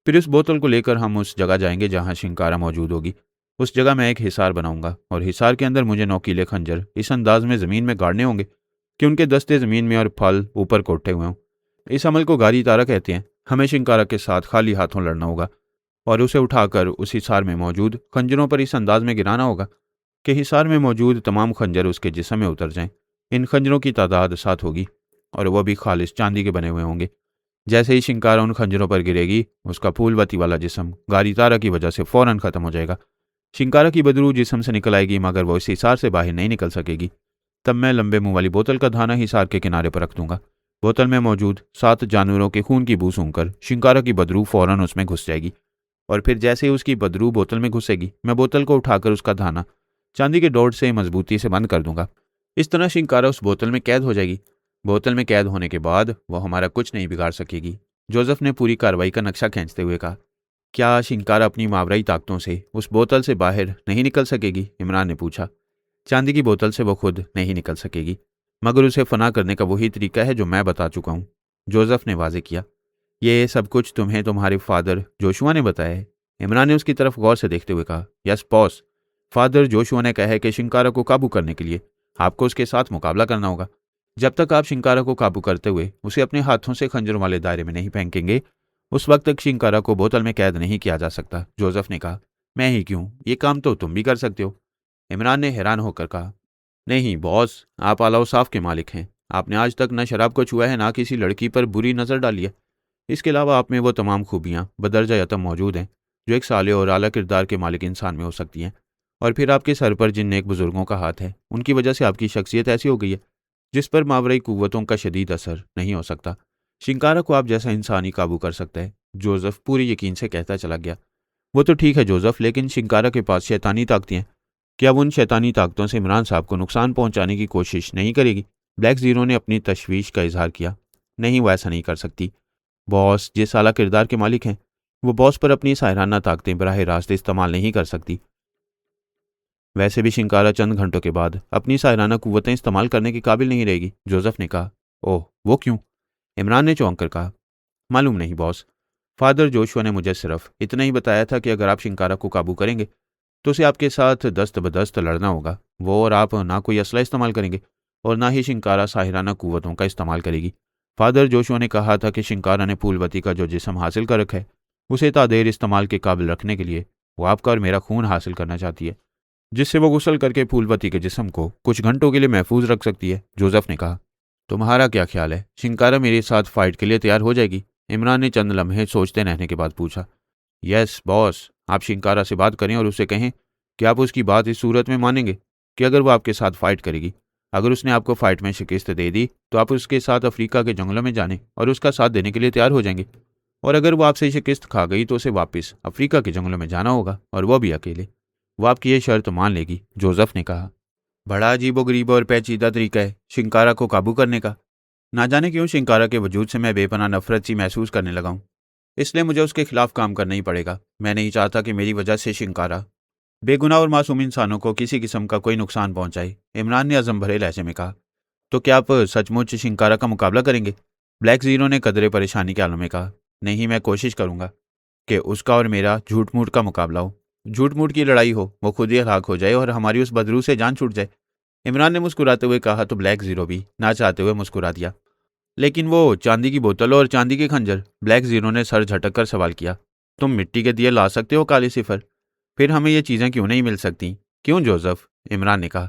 फिर इस बोतल को लेकर हम उस जगह जाएंगे जहां शिंकारा मौजूद होगी। उस जगह मैं एक हिसार बनाऊंगा और हिसार के अंदर मुझे नोकीले खंजर इस अंदाज में ज़मीन में गाड़ने होंगे कि उनके दस्ते ज़मीन में और फल ऊपर को उठे हुए हों। इस अमल को गारी तारा कहते हैं। हमें शिंकारा के साथ खाली हाथों लड़ना होगा और उसे उठाकर उस हिसार में मौजूद खंजरों पर इस अंदाज में गिराना होगा कि हिसार में मौजूद तमाम खंजर उसके जिस्म में उतर जाएं। इन खंजरों की तादाद 7 होगी और वह भी खालिश चांदी के बने हुए होंगे। जैसे ही शिंकारा उन खंजरों पर गिरेगी, उसका फूलवती वाला जिस्म गारी तारा की वजह से फौरन खत्म हो जाएगा। शिंकारा की बदरू जिस्म से निकल आएगी, मगर वो इस हिसार से बाहर नहीं निकल सकेगी। तब मैं लंबे मुंह वाली बोतल का धाना हिसार के किनारे पर रख दूंगा। बोतल में मौजूद 7 जानवरों के खून की बू सूंघकर शिंकारा की बदरू फौरन उसमें घुस जाएगी और फिर जैसे ही उसकी बदरू बोतल में घुसेगी, मैं बोतल को उठाकर उसका धाना चांदी के डोर से मजबूती से बंद कर दूंगा। इस तरह शिंकारा उस बोतल में कैद हो जाएगी। बोतल में कैद होने के बाद वह हमारा कुछ नहीं बिगाड़ सकेगी। जोसेफ ने पूरी कार्रवाई का नक्शा खींचते हुए कहा। क्या शिंकारा अपनी मावराई ताकतों से उस बोतल से बाहर नहीं निकल सकेगी? इमरान ने पूछा। चांदी की बोतल से वो खुद नहीं निकल सकेगी, मगर उसे फना करने का वही तरीका है जो मैं बता चुका हूँ, जोसेफ ने वाजे किया। ये सब कुछ तुम्हें तुम्हारे फादर जोशुआ ने बताया है? इमरान ने उसकी तरफ गौर से देखते हुए कहा। यस बॉस, फादर जोशुआ ने कहा है कि शिंकारा को काबू करने के लिए आपको उसके साथ मुकाबला करना होगा। जब तक आप शिंकारा को काबू करते हुए उसे अपने हाथों से खंजरों वाले दायरे में नहीं फेंकेंगे, उस वक्त तक शिंकारा को बोतल में कैद नहीं किया जा सकता। जोसेफ ने कहा। मैं ही क्यों, ये काम तो तुम भी कर सकते हो, इमरान ने हैरान होकर कहा। नहीं बॉस, आप आला साफ के मालिक हैं। आपने आज तक न शराब को छुआ है, ना किसी लड़की पर बुरी नज़र डाली है। इसके अलावा आप में वो तमाम खूबियाँ बदरजा यतम मौजूद हैं जो एक साले और आला किरदार के मालिक इंसान में हो सकती हैं। और फिर आपके सर पर जिन नेक बुजुर्गों का हाथ है, उनकी वजह से आपकी शख्सियत ऐसी हो गई है जिस पर मावराई कुव्वतों का शदीद असर नहीं हो सकता। शिंकारा को आप जैसा इंसान ही काबू कर सकता है, जोसेफ पूरे यकीन से कहता चला गया। वो तो ठीक है जोसेफ, लेकिन शिंकारा के पास शैतानी ताकतें हैं। क्या वो उन शैतानी ताकतों से इमरान साहब को नुकसान पहुंचाने की कोशिश नहीं करेगी? ब्लैक जीरो ने अपनी तशवीश का इजहार किया। नहीं, वो ऐसा नहीं कर सकती। बॉस जिस आला किरदार के मालिक हैं, वो बॉस पर अपनी सायराना ताकतें बराह रास्त इस्तेमाल नहीं कर सकती। वैसे भी शिंकारा चंद घंटों के बाद अपनी सायराना कुव्वतें इस्तेमाल करने के काबिल नहीं रहेगी, जोसेफ ने कहा। ओह, वो क्यों? इमरान ने चौंक कर कहा। मालूम नहीं बॉस, फादर जोशुआ ने मुझे सिर्फ इतना ही बताया था कि अगर आप शिंकारा को काबू करेंगे तो उसे आपके साथ दस्त बदस्त लड़ना होगा। वो और आप ना कोई असला इस्तेमाल करेंगे और ना ही शिंकारा साहिराना कुव्वतों का इस्तेमाल करेगी। फादर जोशुआ ने कहा था कि शिंकारा ने फूलवती का जो जिस्म हासिल कर रखा है, उसे तादेर इस्तेमाल के काबिल रखने के लिए वो आपका और मेरा खून हासिल करना चाहती है, जिससे वो गुसल करके फूलवती के जिस्म को कुछ घंटों के लिए महफूज रख सकती है। जोसेफ ने कहा। तुम्हारा क्या ख्याल है, शिंकारा मेरे साथ फाइट के लिए तैयार हो जाएगी? इमरान ने चंद लम्हे सोचते रहने के बाद पूछा। यस बॉस, आप शिंकारा से बात करें और उससे कहें कि आप उसकी बात इस सूरत में मानेंगे कि अगर वो आपके साथ फाइट करेगी, अगर उसने आपको फाइट में शिकस्त दे दी तो आप उसके साथ अफ्रीका के जंगलों में जाने और उसका साथ देने के लिए तैयार हो जाएंगे, और अगर वो आपसे शिकस्त खा गई तो उसे वापस अफ्रीका के जंगलों में जाना होगा, और वो भी अकेले। वो आपकी ये शर्त मान लेगी, जोसेफ ने कहा। बड़ा अजीबोगरीब और पेचीदा तरीका है शिंकारा को काबू करने का। ना जाने क्यों शिंकारा के वजूद से मैं बेपनाह नफरत सी महसूस करने लगा हूं, इसलिए मुझे उसके खिलाफ काम करना ही पड़ेगा। मैं नहीं चाहता कि मेरी वजह से शिंकारा बेगुनाह और मासूम इंसानों को किसी किस्म का कोई नुकसान पहुंचाए। इमरान ने अज़म भरे लहजे में कहा। तो क्या आप सचमुच शिंकारा का मुकाबला करेंगे? ब्लैक जीरो ने कदरे परेशानी के आलम में कहा। नहीं, मैं कोशिश करूंगा कि उसका और मेरा झूठ मूठ का मुकाबला हो, झूठ मूठ की लड़ाई हो, वो खुद ही हलाक हो जाए और हमारी उस बदरू से जान छूट जाए। इमरान ने मुस्कुराते हुए कहा तो ब्लैक जीरो भी ना चाहते हुए मुस्कुरा दिया। लेकिन वो चांदी की बोतल और चांदी के खंजर? ब्लैक जीरो ने सर झटक कर सवाल किया। तुम मिट्टी के दिए ला सकते हो काली सिफर, फिर हमें ये चीज़ें क्यों नहीं मिल सकती? क्यों जोसेफ? इमरान ने कहा।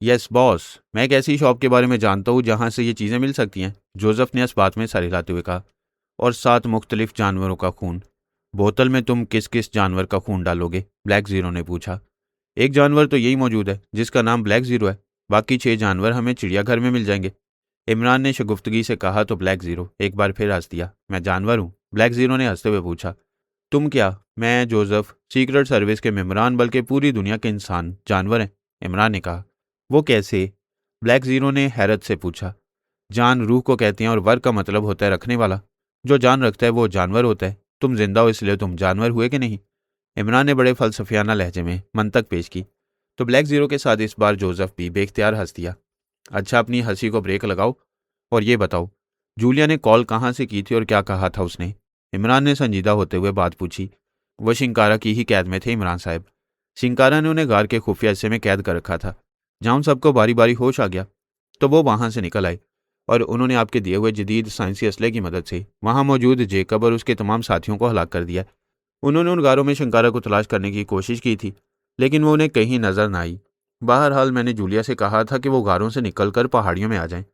यस बॉस, मैं एक ऐसी शॉप के बारे में जानता हूँ जहाँ से ये चीज़ें मिल सकती हैं, जोसेफ ने इस बात में सर हिलाते हुए कहा। और 7 मुख्तलिफ जानवरों का खून। बोतल में तुम किस किस जानवर का खून डालोगे? ब्लैक जीरो ने पूछा। एक जानवर तो यही मौजूद है जिसका नाम ब्लैक जीरो है, बाकी 6 जानवर हमें चिड़ियाघर में मिल जाएंगे। इमरान ने शगुफ्तगी से कहा तो ब्लैक जीरो एक बार फिर हंस दिया। मैं जानवर हूँ? ब्लैक जीरो ने हंसते हुए पूछा। तुम क्या? मैं जोसेफ, सीक्रेट सर्विस के मेम्बरान बल्कि पूरी दुनिया के इंसान जानवर हैं, इमरान ने कहा। वो कैसे? ब्लैक जीरो ने हैरत से पूछा। जान रूह को कहते हैं और वर का मतलब होता है रखने वाला। जो जान रखता है वो जानवर होता है। तुम जिंदा हो इसलिए तुम जानवर हुए कि नहीं? इमरान ने बड़े फलसफियाना लहजे में मंतक पेश की। तो ब्लैक जीरो के साथ इस बार जोसेफ भी बेख्तियार हंस दिया। अच्छा, अपनी हंसी को ब्रेक लगाओ और ये बताओ, जूलिया ने कॉल कहाँ से की थी और क्या कहा था उसने? इमरान ने संजीदा होते हुए बात पूछी। वह शिंकारा की ही कैद में थे इमरान साहब। शिंकारा ने उन्हें गार के खुफिया हिस्से में कैद कर रखा था। जहाँ उन सबको बारी बारी होश आ गया तो वो वहां से निकल आए और उन्होंने आपके दिए हुए जदीद साइंसी असले की मदद से वहां मौजूद जेकब और उसके तमाम साथियों को हलाक कर दिया। उन्होंने उन गारों में शिंकारा को तलाश करने की कोशिश की थी, लेकिन वो उन्हें कहीं नजर न आई। बहरहाल मैंने जूलिया से कहा था कि वो गारों से निकलकर पहाड़ियों में आ जाएं।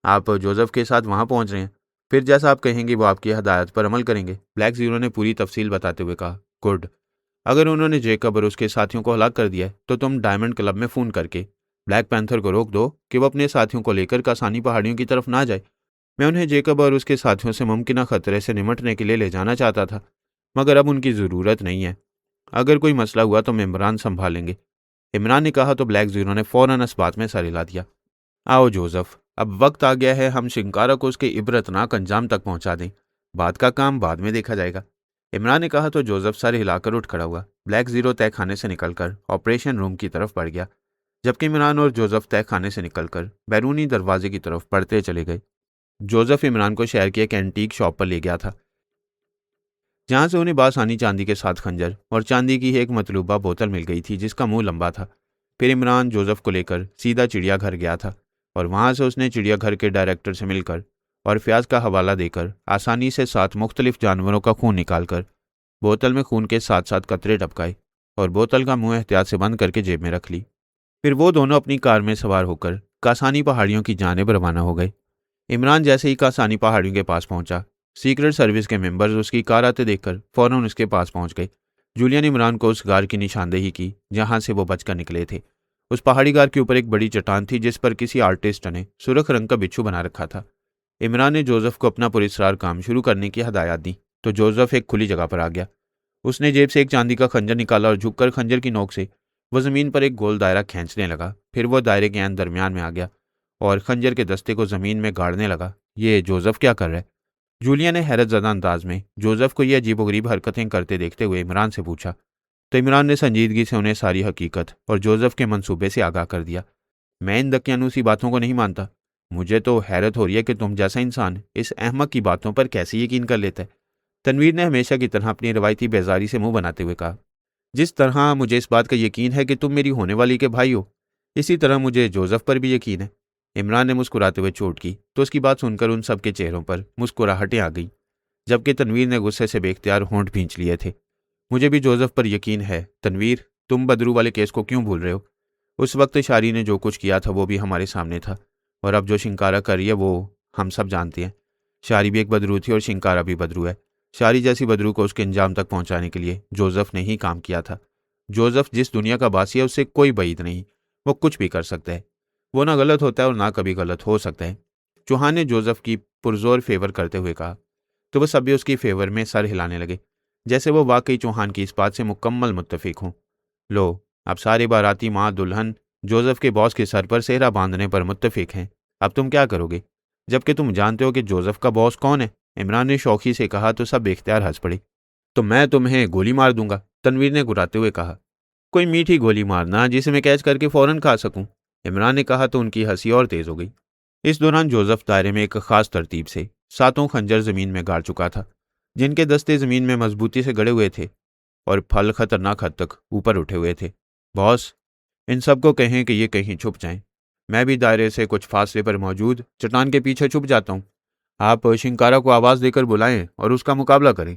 आप जोसेफ के साथ वहां पहुंच रहे हैं, फिर जैसा आप कहेंगे वो आपकी हदायत पर अमल करेंगे, ब्लैक जीरो ने पूरी तफसील बताते हुए कहा। गुड। अगर उन्होंने जेकब और उसके साथियों को हलाक कर दिया है तो तुम डायमंड क्लब में फ़ोन करके ब्लैक पैंथर को रोक दो कि वो अपने साथियों को लेकर कासानी पहाड़ियों की तरफ ना जाए। मैं उन्हें जेकब और उसके साथियों से मुमकिन खतरे से निमटने के लिए ले जाना चाहता था, मगर अब उनकी ज़रूरत नहीं है। अगर कोई मसला हुआ तो इमरान संभालेंगे, इमरान ने कहा तो ब्लैक जीरो ने फौरन इस बात में सर हिला दिया। आओ जोसेफ, अब वक्त आ गया है हम शिंकारा को उसके इबरतनाक अंजाम तक पहुंचा दें। बाद का काम बाद में देखा जाएगा, इमरान ने कहा तो जोसेफ सर हिलाकर उठ खड़ा हुआ। ब्लैक जीरो तय खाने से निकलकर ऑपरेशन रूम की तरफ बढ़ गया, जबकि इमरान और जोसेफ तय खाने से निकलकर बैरूनी दरवाजे की तरफ बढ़ते चले गए। जोसेफ इमरान को शहर की एक एंटीक शॉप पर ले गया था, जहां से उन्हें बासानी चांदी के साथ खंजर और चांदी की एक मतलूबा बोतल मिल गई थी जिसका मुंह लंबा था। फिर इमरान जोसेफ को लेकर सीधा चिड़ियाघर गया था और वहां से उसने चिड़ियाघर के डायरेक्टर से मिलकर और फ्याज का हवाला देकर आसानी से 7 मुख्तलिफ जानवरों का खून निकालकर बोतल में खून के साथ साथ कतरे टपकाए और बोतल का मुंह एहतियात से बंद करके जेब में रख ली। फिर वो दोनों अपनी कार में सवार होकर कासानी पहाड़ियों की जानिब रवाना हो गए। इमरान जैसे ही कासानी पहाड़ियों के पास पहुंचा, सीक्रेट सर्विस के मेंबर्स उसकी कार आते देखकर फौरन उसके पास पहुंच गए। जूलिया ने इमरान को उस गार की निशानदेही की जहां से वो बचकर निकले थे। उस पहाड़ी गार के ऊपर एक बड़ी चट्टान थी जिस पर किसी आर्टिस्ट ने सुर्ख रंग का बिच्छू बना रखा था। इमरान ने जोसेफ को अपना पुरस्कार काम शुरू करने की हदायत दी तो जोसेफ एक खुली जगह पर आ गया। उसने जेब से एक चांदी का खंजर निकाला और झुककर खंजर की नोक से वह जमीन पर एक गोल दायरा खींचने लगा। फिर वह दायरे के ऐन दरमियान में आ गया और खंजर के दस्ते को जमीन में गाड़ने लगा। ये जोसेफ क्या कर रहा है? जूलिया ने हैरत ज़दा अंदाज में जोसेफ को यह अजीबोगरीब हरकतें करते देखते हुए इमरान से पूछा तो इमरान ने संजीदगी से उन्हें सारी हकीकत और जोसेफ के मंसूबे से आगाह कर दिया। मैं इन दकियानूसी बातों को नहीं मानता। मुझे तो हैरत हो रही है कि तुम जैसा इंसान इस अहमक की बातों पर कैसे यकीन कर लेता है। तनवीर ने हमेशा की तरह अपनी रवायती बेजारी से मुंह बनाते हुए कहा। जिस तरह मुझे इस बात का यकीन है कि तुम मेरी होने वाली के भाई हो, इसी तरह मुझे जोसेफ पर भी यकीन है। इमरान ने मुस्कुराते हुए चोट की तो उसकी बात सुनकर उन सबके चेहरों पर मुस्कुराहटें आ गईं, जबकि तनवीर ने गुस्से से बेख्तियार होंठ भींच लिए थे। मुझे भी जोसेफ पर यकीन है तनवीर, तुम बदरू वाले केस को क्यों भूल रहे हो? उस वक्त शारी ने जो कुछ किया था वो भी हमारे सामने था, और अब जो शिंकारा कर रही है वो हम सब जानते हैं। शारी भी एक बदरू थी और शिंकारा भी बदरू है। शारी जैसी बदरू को उसके अंजाम तक पहुंचाने के लिए जोसेफ ने ही काम किया था। जोसेफ जिस दुनिया का बासी है उससे कोई बईद नहीं, वो कुछ भी कर सकता है। वो ना गलत होता है और ना कभी गलत हो सकता है। चौहान ने जोसेफ की पुरजोर फेवर करते हुए कहा। तो वह सभी उसकी फेवर में सर हिलाने लगे, जैसे वो वाकई चौहान की इस बात से मुकम्मल मुत्तफिक हों। लो, अब सारे बाराती माँ दुल्हन जोसेफ के बॉस के सर पर सेहरा बांधने पर मुत्तफिक हैं। अब तुम क्या करोगे, जबकि तुम जानते हो कि जोसेफ का बॉस कौन है? इमरान ने शौकी से कहा तो सब बेख्तियार हंस पड़े। तो मैं तुम्हें गोली मार दूंगा, तनवीर ने गुर्राते हुए कहा। कोई मीठी गोली मारना जिसे मैं कैच करके फौरन खा सकूं, इमरान ने कहा तो उनकी हंसी और तेज हो गई। इस दौरान जोसेफ दायरे में एक खास तरतीब से सातों खंजर जमीन में गाड़ चुका था, जिनके दस्ते जमीन में मजबूती से गड़े हुए थे और फल खतरनाक हद तक ऊपर उठे हुए थे। बॉस, इन सबको कहें कि ये कहीं छुप जाएं। मैं भी दायरे से कुछ फासले पर मौजूद चट्टान के पीछे छुप जाता हूँ। आप शिंकारा को आवाज़ देकर बुलाएं और उसका मुकाबला करें।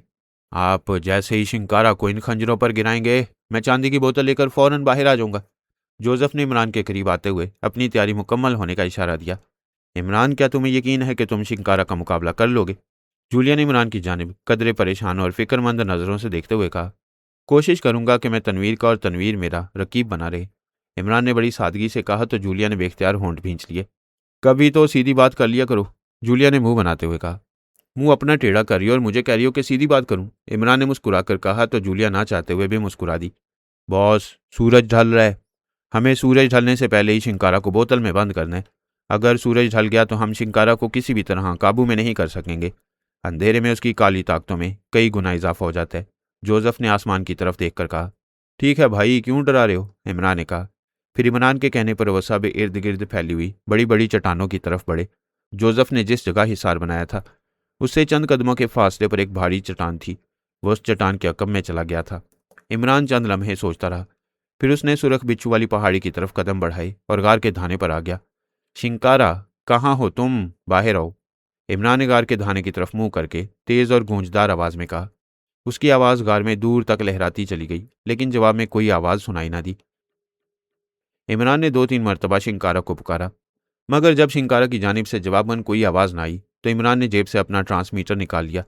आप जैसे ही शिंकारा को इन खंजरों पर गिराएंगे, मैं चांदी की बोतल लेकर फौरन बाहर आ जाऊंगा। जोसेफ ने इमरान के करीब आते हुए अपनी तैयारी मुकम्मल होने का इशारा दिया। इमरान, क्या तुम्हें यकीन है कि तुम शिंकारा का मुकाबला कर लोगे? जूलिया ने इमरान की जानिब कदरे परेशान और फिक्रमंद नज़रों से देखते हुए कहा। कोशिश करूंगा कि मैं तनवीर का और तनवीर मेरा रकीब बना रहे, इमरान ने बड़ी सादगी से कहा तो जूलिया ने बेख्तियार होंठ भींच लिए। कभी तो सीधी बात कर लिया करो, जूलिया ने मुंह बनाते हुए कहा। मुंह अपना टेढ़ा करियो और मुझे कह रही हो कि सीधी बात करूं, इमरान ने मुस्कुराकर कहा तो जूलिया ना चाहते हुए भी मुस्कुरा दी। बॉस, सूरज ढल रहा है। हमें सूरज ढलने से पहले ही शिंकारा को बोतल में बंद करना है। अगर सूरज ढल गया तो हम शिंकारा को किसी भी तरह काबू में नहीं कर सकेंगे। अंधेरे में उसकी काली ताकतों में कई गुना इजाफा हो जाता है, जोसेफ ने आसमान की तरफ देखकर कहा। ठीक है भाई, क्यों डरा रहे हो, इमरान ने कहा। फिर इमरान के कहने पर वह सब इर्द गिर्द फैली हुई बड़ी बड़ी चट्टानों की तरफ बढ़े। जोसेफ ने जिस जगह हिसार बनाया था उससे चंद कदमों के फासले पर एक भारी चट्टान थी। वह उस चट्टान के अकब में चला गया था। इमरान चंद लम्हे सोचता रहा, फिर उसने सुरख बिच्छू वाली पहाड़ी की तरफ कदम बढ़ाए और गार के धाने पर आ गया। शिंकारा, कहाँ हो तुम, बाहर आओ, इमरान ने गार के धाने की तरफ मुंह करके तेज और गूंजदार आवाज में कहा। उसकी आवाज गार में दूर तक लहराती चली गई, लेकिन जवाब में कोई आवाज सुनाई ना दी। इमरान ने 2-3 मरतबा शिंकारा को पुकारा, मगर जब शिंकारा की जानिब से जवाबन कोई आवाज़ ना आई तो इमरान ने जेब से अपना ट्रांसमीटर निकाल लिया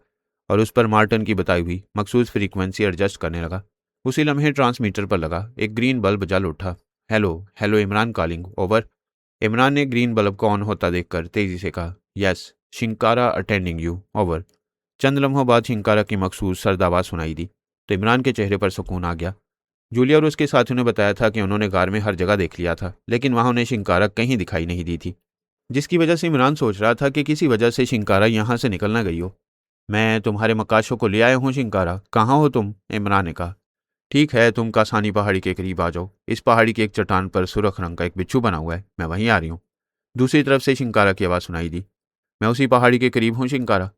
और उस पर मार्टन की बताई हुई मखसूस फ्रीक्वेंसी एडजस्ट करने लगा। उसी लम्हे ट्रांसमीटर पर लगा एक ग्रीन बल्ब जल उठा। Hello hello, Imran calling, over. Imran ने ग्रीन बल्ब को ऑन होता देखकर तेजी से कहा, yes, Shinkara attending you, over. चंद लम्हों बाद शिंकारा की मखसूस सर्द आवाज़ सुनाई दी तो इमरान के चेहरे पर सुकून आ गया। जूलिया और उसके साथियों ने बताया था कि उन्होंने गार में हर जगह देख लिया था, लेकिन वहां उन्हें शिंकारा कहीं दिखाई नहीं दी थी, जिसकी वजह से इमरान सोच रहा था कि किसी वजह से शिंकारा यहां से निकल ना गई हो। मैं तुम्हारे मकाशों को ले आया हूं शिंकारा, कहाँ हो तुम, इमरान ने कहा। ठीक है, तुम कासानी पहाड़ी के करीब आ जाओ। इस पहाड़ी की एक चट्टान पर सुरख रंग का एक बिच्छू बना हुआ है, मैं वहीं आ रही हूँ। दूसरी तरफ से शिंकारा की आवाज़ सुनाई दी। मैं उसी पहाड़ी के करीब हूँ शिंकारा।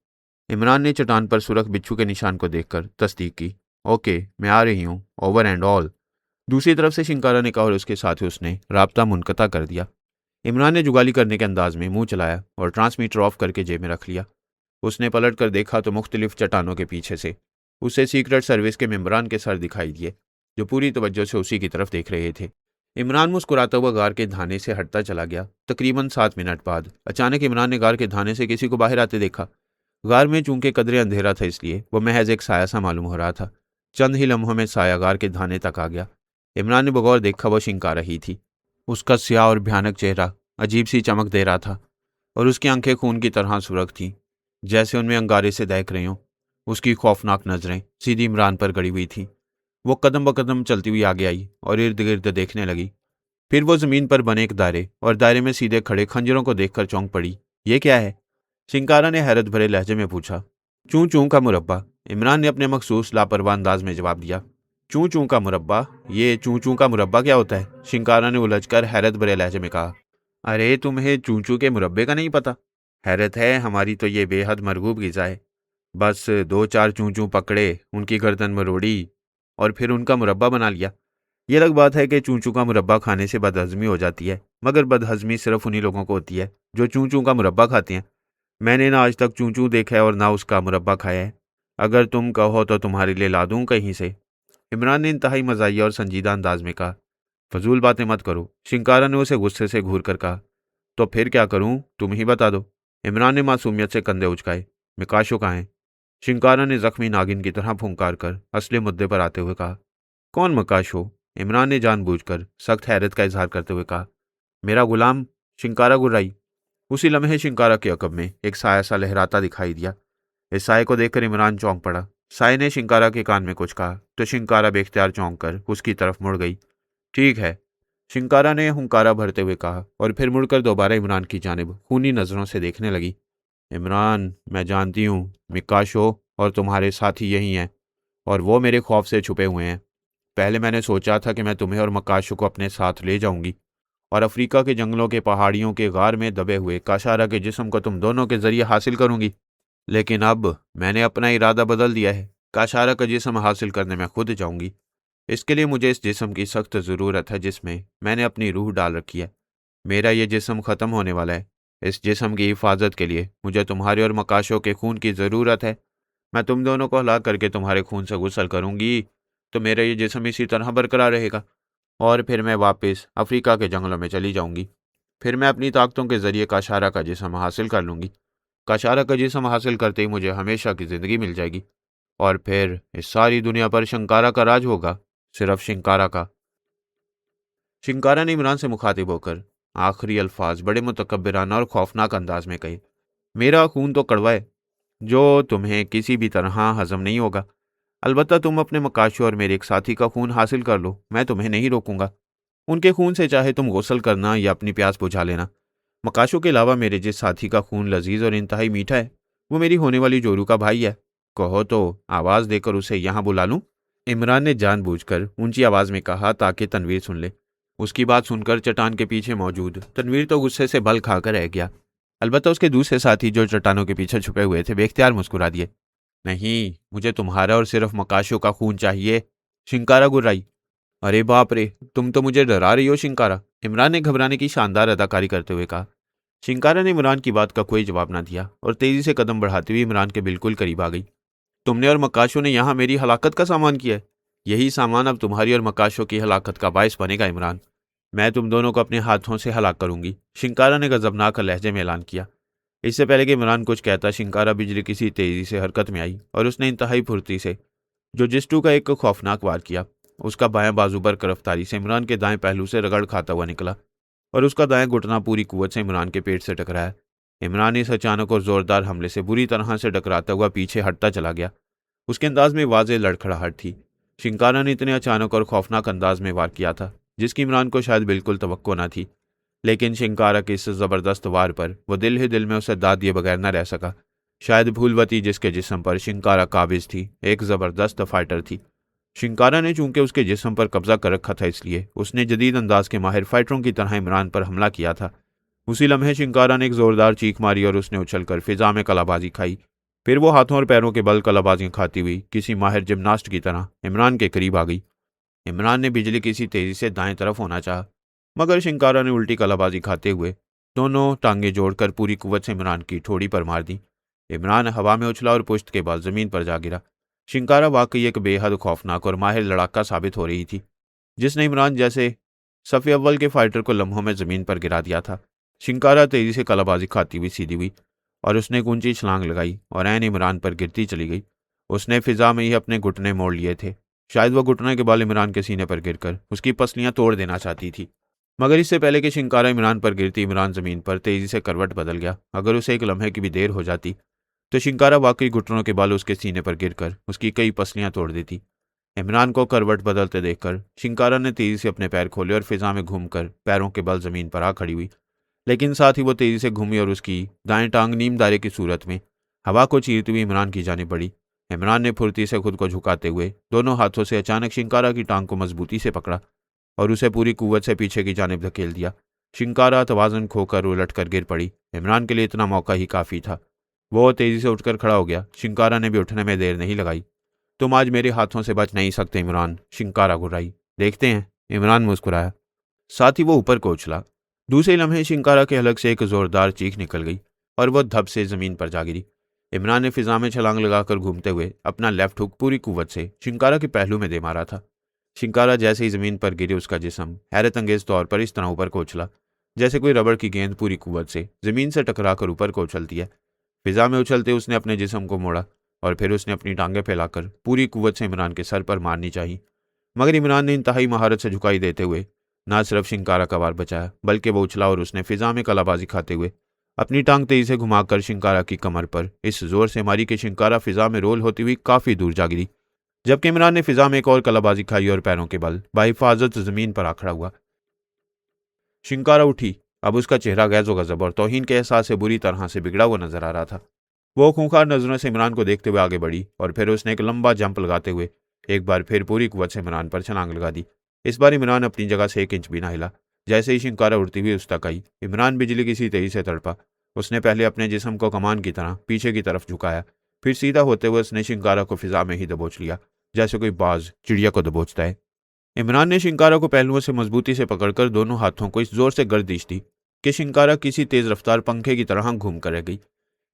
इमरान ने चट्टान पर सुरख बिच्छू के निशान को देखकर तस्दीक की। ओके, मैं आ रही हूँ, ओवर एंड ऑल। दूसरी तरफ से शिंकारा ने कहा और उसके साथ ही उसने राब्ता मुनक़ता कर दिया। इमरान ने जुगाली करने के अंदाज में मुंह चलाया और ट्रांसमीटर ऑफ करके जेब में रख लिया। उसने पलट कर देखा तो मुख्तलिफ चट्टानों के पीछे से उसे सीक्रेट सर्विस के मेंबरान के सर दिखाई दिए, जो पूरी तवज्जो से उसी की तरफ देख रहे थे। इमरान मुस्कुराता हुआ गार के धाने से हटता चला गया। तकरीबन 7 मिनट बाद अचानक इमरान ने गार के धाने से किसी को बाहर आते देखा। गार में चूंकि कदरे अंधेरा था, इसलिए वह महज एक साया सा मालूम हो रहा था। चंद ही लम्हों में साया गार के धाने तक आ गया। इमरान ने बगौर देखा, वह शिंकारा ही थी। उसका स्याह और भयानक चेहरा अजीब सी चमक दे रहा था और उसकी आंखें खून की तरह सुर्ख थीं, जैसे उनमें अंगारे से दहक रही हों। उसकी खौफनाक नजरें सीधी इमरान पर गड़ी हुई थीं। वो कदम ब कदम चलती हुई आगे आई और इर्द गिर्द देखने लगी। फिर वो जमीन पर बने एक दायरे और दायरे में सीधे खड़े खंजरों को देखकर चौंक पड़ी। ये क्या है, शिंकारा ने हैरत भरे लहजे में पूछा। चूं चूं का मुरब्बा, इमरान ने अपने मखसूस लापरवाह अंदाज में जवाब दिया। चूं चूं का मुरब्बा, ये चूं चूं का मुरब्बा क्या होता है, शिंकारा ने उलझकर हैरत भरे लहजे में कहा। अरे, तुम्हें चूं चूं के मुरब्बे का नहीं पता? हैरत है, हमारी तो ये बेहद मरगूब ग़िज़ा है। बस 2-4 चूं चूं पकड़े, उनकी गर्दन मरोड़ी और फिर उनका मुरब्बा बना लिया। ये अलग बात है कि चूं चूं का मुरब्बा खाने से बदहज़मी हो जाती है, मगर बदहज़मी सिर्फ उन्हीं लोगों को होती है जो चूं चूं का मुरब्बा खाते हैं। मैंने ना आज तक चूं चूं देखा है और ना उसका मुरब्बा खाया है। अगर तुम कहो तो तुम्हारे लिए ला दूं कहीं से, इमरान ने इंतहाई मज़ाहिया और संजीदा अंदाज में कहा। फजूल बातें मत करो, शिंकारा ने उसे गुस्से से घूर कर कहा। तो फिर क्या करूं, तुम ही बता दो, इमरान ने मासूमियत से कंधे उचकाए। मिकाशो कहाँ है, शिंकारा ने जख्मी नागिन की तरह फुंकार कर असली मुद्दे पर आते हुए कहा। कौन मकाशो, इमरान ने जानबूझकर सख्त हैरत का इजहार करते हुए कहा। मेरा गुलाम, शिंकारा गुर्राई। उसी लम्हे शिंकारा के अकब में एक साया सा लहराता दिखाई दिया। इस साये को देखकर इमरान चौंक पड़ा। साये ने शिंकारा के कान में कुछ कहा तो शिंकारा बेख्तियार चौंक कर उसकी तरफ मुड़ गई। ठीक है, शिंकारा ने हुंकारा भरते हुए कहा और फिर मुड़कर दोबारा इमरान की जानिब खूनी नजरों से देखने लगी। इमरान, मैं जानती हूँ मिकाशो और तुम्हारे साथी यही हैं और वो मेरे खौफ से छुपे हुए हैं। पहले मैंने सोचा था कि मैं तुम्हें और मकाशो को अपने साथ ले जाऊंगी और अफ्रीका के जंगलों के पहाड़ियों के गार में दबे हुए काशारा के जिस्म को तुम दोनों के जरिए हासिल करूंगी, लेकिन अब मैंने अपना इरादा बदल दिया है। काशारा का जिस्म हासिल करने में खुद जाऊंगी। इसके लिए मुझे इस जिस्म की सख्त ज़रूरत है जिसमें मैंने अपनी रूह डाल रखी है। मेरा ये जिस्म ख़त्म होने वाला है। इस जिस्म की हिफाजत के लिए मुझे तुम्हारे और मकाशों के खून की ज़रूरत है। मैं तुम दोनों को हलाक करके तुम्हारे खून से गुसल करूंगी तो मेरा ये जिस्म इसी तरह बरकरार रहेगा और फिर मैं वापस अफ्रीका के जंगलों में चली जाऊंगी। फिर मैं अपनी ताकतों के ज़रिए काशारा का जिस्म हासिल कर लूंगी। काशारा का जिस्म हासिल करते ही मुझे हमेशा की ज़िंदगी मिल जाएगी और फिर इस सारी दुनिया पर शिंकारा का राज होगा, सिर्फ शिंकारा का। शिंकारा ने इमरान से मुखातिब होकर आखिरी अल्फाज बड़े मुतकब्बिराना और खौफनाक अंदाज में कहे। मेरा खून तो कड़वा है जो तुम्हें किसी भी तरह हजम नहीं होगा। अलबत्ता तुम अपने मकाशो और मेरे एक साथी का खून हासिल कर लो, मैं तुम्हें नहीं रोकूंगा। उनके खून से चाहे तुम गौसल करना या अपनी प्यास बुझा लेना। मकाशो के अलावा मेरे जिस साथी का खून लजीज और इंतहाई मीठा है वो मेरी होने वाली जोरू का भाई है। कहो तो आवाज देकर उसे यहाँ बुला लूं? इमरान ने जानबूझकर ऊंची आवाज में कहा ताकि तनवीर सुन ले। उसकी बात सुनकर चट्टान के पीछे मौजूद तनवीर तो गुस्से से बल खाकर रह गया। अलबत्ता उसके दूसरे साथी जो चट्टानों के पीछे छुपे हुए थे बेख्तियार मुस्कुरा दिए। नहीं, मुझे तुम्हारा और सिर्फ मकाशो का खून चाहिए। शिंकारा गुर्राई। अरे बाप रे, तुम तो मुझे डरा रही हो शिंकारा, इमरान ने घबराने की शानदार अदाकारी करते हुए कहा। शिंकारा ने इमरान की बात का कोई जवाब ना दिया और तेजी से कदम बढ़ाते हुए इमरान के बिल्कुल करीब आ गई। तुमने और मकाशो ने यहाँ मेरी हलाकत का सामान किया है। यही सामान अब तुम्हारी और मकाशो की हलाकत का बायस बनेगा इमरान। मैं तुम दोनों को अपने हाथों से हलाक करूंगी, शिंकारा ने गजबनाक लहजे में ऐलान किया। इससे पहले कि इमरान कुछ कहता शिंकारा बिजली किसी तेजी से हरकत में आई और उसने इंतहाई फुर्ती से जो जिस्टू का एक खौफनाक वार किया। उसका बायां बाजू बरकर रफ्तारी से इमरान के दाएं पहलू से रगड़ खाता हुआ निकला और उसका दाएं घुटना पूरी कुव्वत से इमरान के पेट से टकराया। इमरान इस अचानक और जोरदार हमले से बुरी तरह से टकराता हुआ पीछे हटता चला गया। उसके अंदाज में वाज़ेह लड़खड़ाहट थी। शिंकारा ने इतने अचानक और खौफनाक अंदाज में वार किया था जिसकी इमरान को शायद बिल्कुल तवक्को न थी, लेकिन शिंकारा के इस ज़बरदस्त वार पर वो दिल ही दिल में उसे दाद दिए बगैर न रह सका। शायद भूलवती जिसके जिस्म पर शिंकारा काबिज थी एक ज़बरदस्त फाइटर थी। शिंकारा ने चूंकि उसके जिस्म पर कब्जा कर रखा था इसलिए उसने जदीद अंदाज के माहिर फाइटरों की तरह इमरान पर हमला किया था। उसी लम्हे शिंकारा ने एक जोरदार चीख मारी और उसने उछलकर फिजा में कलाबाजी खाई। फिर वो हाथों और पैरों के बल कलाबाजियां खाती हुई किसी माहिर जिमनास्ट की तरह इमरान के करीब आ गई। इमरान ने बिजली किसी तेजी से दाएं तरफ होना चाहा, मगर शिंकारा ने उल्टी कलाबाजी खाते हुए दोनों टांगे जोड़कर पूरी कुव्वत से इमरान की ठोड़ी पर मार दी। इमरान हवा में उछला और पुश्त के बाद जमीन पर जा गिरा। शिंकारा वाकई एक बेहद खौफनाक और माहिर लड़ाका साबित हो रही थी जिसने इमरान जैसे सफ़े अव्वल के फाइटर को लम्हों में जमीन पर गिरा दिया था। शिंकारा तेजी से कलाबाजी खाती हुई सीधी हुई और उसने एक ऊंची छलांग लगाई और ऐन इमरान पर गिरती चली गई। उसने फिजा में ही अपने घुटने मोड़ लिए थे। शायद वह घुटने के बल इमरान के सीने पर गिरकर उसकी पसलियां तोड़ देना चाहती थी, मगर इससे पहले कि शिंकारा इमरान पर गिरती इमरान जमीन पर तेजी से करवट बदल गया। अगर उसे एक लम्हे की भी देर हो जाती तो शिंकारा वाकई घुटनों के बल उसके सीने पर गिरकर उसकी कई पसलियां तोड़ देती। इमरान को करवट बदलते देखकर शिंकारा ने तेजी से अपने पैर खोले और फिजा में घूमकर पैरों के बल जमीन पर आ खड़ी हुई, लेकिन साथ ही वो तेजी से घूमी और उसकी दाएं टांग नीम दायरे की सूरत में हवा को चीरती हुई इमरान की जानिब बढ़ी। इमरान ने फुर्ती से खुद को झुकाते हुए दोनों हाथों से अचानक शिंकारा की टांग को मजबूती से पकड़ा और उसे पूरी कुव्वत से पीछे की जानिब धकेल दिया। शिंकारा तवाज़ुन खोकर उलट कर गिर पड़ी। इमरान के लिए इतना मौका ही काफ़ी था। वो तेजी से उठकर खड़ा हो गया। शिंकारा ने भी उठने में देर नहीं लगाई। तुम आज मेरे हाथों से बच नहीं सकते इमरान, शिंकारा गुर्राई। देखते हैं, इमरान मुस्कुराया। साथ ही वो ऊपर को उछला। दूसरे लम्हे शिंकारा के हलक से एक जोरदार चीख निकल गई और वह धब से जमीन पर जा गिरी। इमरान ने फिजा में छलांग लगाकर घूमते हुए अपना लेफ्ट हुक पूरी कुव्वत से शिंकारा के पहलू में दे मारा था। शिंकारा जैसे ही जमीन पर गिरी उसका जिस्म हैरत अंगेज तौर पर इस तरह ऊपर को उछला जैसे कोई रबड़ की गेंद पूरी कुव्वत से जमीन से टकराकर ऊपर को उछलती है। फिजा में उछलते उसने अपने जिस्म को मोड़ा और फिर उसने अपनी टांगें फैलाकर पूरी कुव्वत से इमरान के सर पर मारनी चाहिए, मगर इमरान ने इंतहाई महारत से झुकाई देते हुए ना सिर्फ शिंकारा का वार बचाया बल्कि वो उछला और उसने फिजा में कलाबाजी खाते हुए अपनी टांग तेजी से घुमाकर शिंकारा की कमर पर इस जोर से मारी कि शिंकारा फिजा में रोल होती हुई काफी दूर जा गिरी। जबकि इमरान ने फिजा में एक और कलाबाजी खाई और पैरों के बल बाहिफाजत जमीन पर आखड़ा हुआ। शिंकारा उठी। अब उसका चेहरा गैज़ो गजब और तौहीन के एहसास से बुरी तरह से बिगड़ा हुआ नजर आ रहा था। वो खूंखार नजरों से इमरान को देखते हुए आगे बढ़ी और फिर उसने एक लंबा जंप लगाते हुए एक बार फिर पूरी कुव्वत से इमरान पर छलांग लगा दी। इस बार इमरान अपनी जगह से 1 इंच भी ना हिला। जैसे ही शिंकारा उड़ती हुई उस तक आई, इमरान बिजली की सी तेजी से तड़पा। उसने पहले अपने जिस्म को कमान की तरह पीछे की तरफ झुकाया, फिर सीधा होते हुए उसने शिंकारा को फिजा में ही दबोच लिया, जैसे कोई बाज चिड़िया को दबोचता है। इमरान ने शिंकारा को पहलुओं से मजबूती से पकड़कर दोनों हाथों को इस जोर से गर्दिश दी कि शिंकारा किसी तेज रफ्तार पंखे की तरह घूम कर रह गई।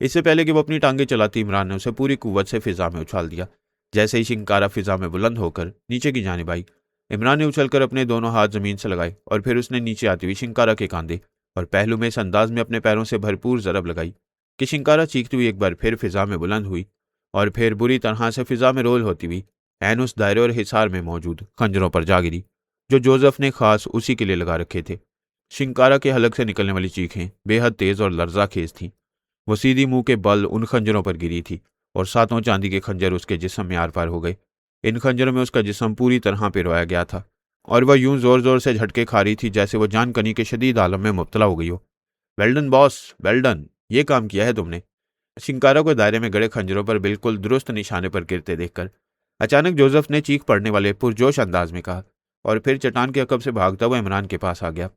इससे पहले कि वो अपनी टांगे चलाती, इमरान ने उसे पूरी कुव्वत से फिजा में उछाल दिया। जैसे ही शिंकारा फिजा में बुलंद होकर नीचे की जानिब आई, इमरान ने उछलकर अपने दोनों हाथ जमीन से लगाए और फिर उसने नीचे आती हुई शिंकारा के कांधे और पहलू में इस अंदाज में अपने पैरों से भरपूर जरब लगाई कि शिंकारा चीखती हुई एक बार फिर फिजा में बुलंद हुई और फिर बुरी तरह से फिजा में रोल होती हुई ऐन उस दायरे और हिसार में मौजूद खंजरों पर जा गिरी जो जोसेफ ने खास उसी के लिए लगा रखे थे। शिंकारा के हलक से निकलने वाली चीखें बेहद तेज और लर्जाखेज थीं। वो सीधी मुंह के बल उन खंजरों पर गिरी थी और सातों चांदी के खंजर उसके जिस्म में आर पार हो गए। इन खंजरों में उसका जिस्म पूरी तरह पिरोया गया था और वह यूं जोर जोर से झटके खा रही थी जैसे वो जानकनी के शदीद आलम में मुब्तला हो गई हो। वेल्डन बॉस, वेल्डन, ये काम किया है तुमने। शिंकारा को दायरे में गड़े खंजरों पर बिल्कुल दुरुस्त निशाने पर गिरते देखकर अचानक जोसेफ ने चीख पड़ने वाले पुरजोश अंदाज में कहा और फिर चट्टान के अकब से भागता हुआ इमरान के पास आ गया।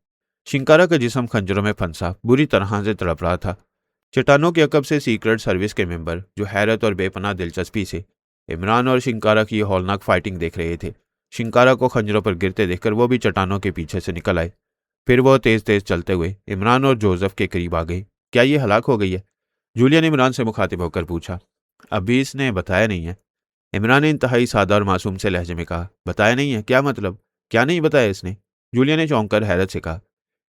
शिंकारा का जिस्म खंजरों में फंसा बुरी तरह से तड़प रहा था। चट्टानों के अकब से सीक्रेट सर्विस के मेंबर जो हैरत और बेपनाह दिलचस्पी से इमरान और शिंकारा की हौलनाक फाइटिंग देख रहे थे, शिंकारा को खंजरों पर गिरते देखकर वो भी चट्टानों के पीछे से निकल आए। फिर वो तेज तेज चलते हुए इमरान और जोसेफ के करीब आ गए। क्या ये हलाक हो गई है? जूलिया ने इमरान से मुखातिब होकर पूछा। अभी इसने बताया नहीं है। इमरान ने इंतहाई सादा और मासूम से लहजे में कहा। बताया नहीं है? क्या मतलब? क्या नहीं बताया इसने? जूलिया ने चौंक कर हैरत से कहा।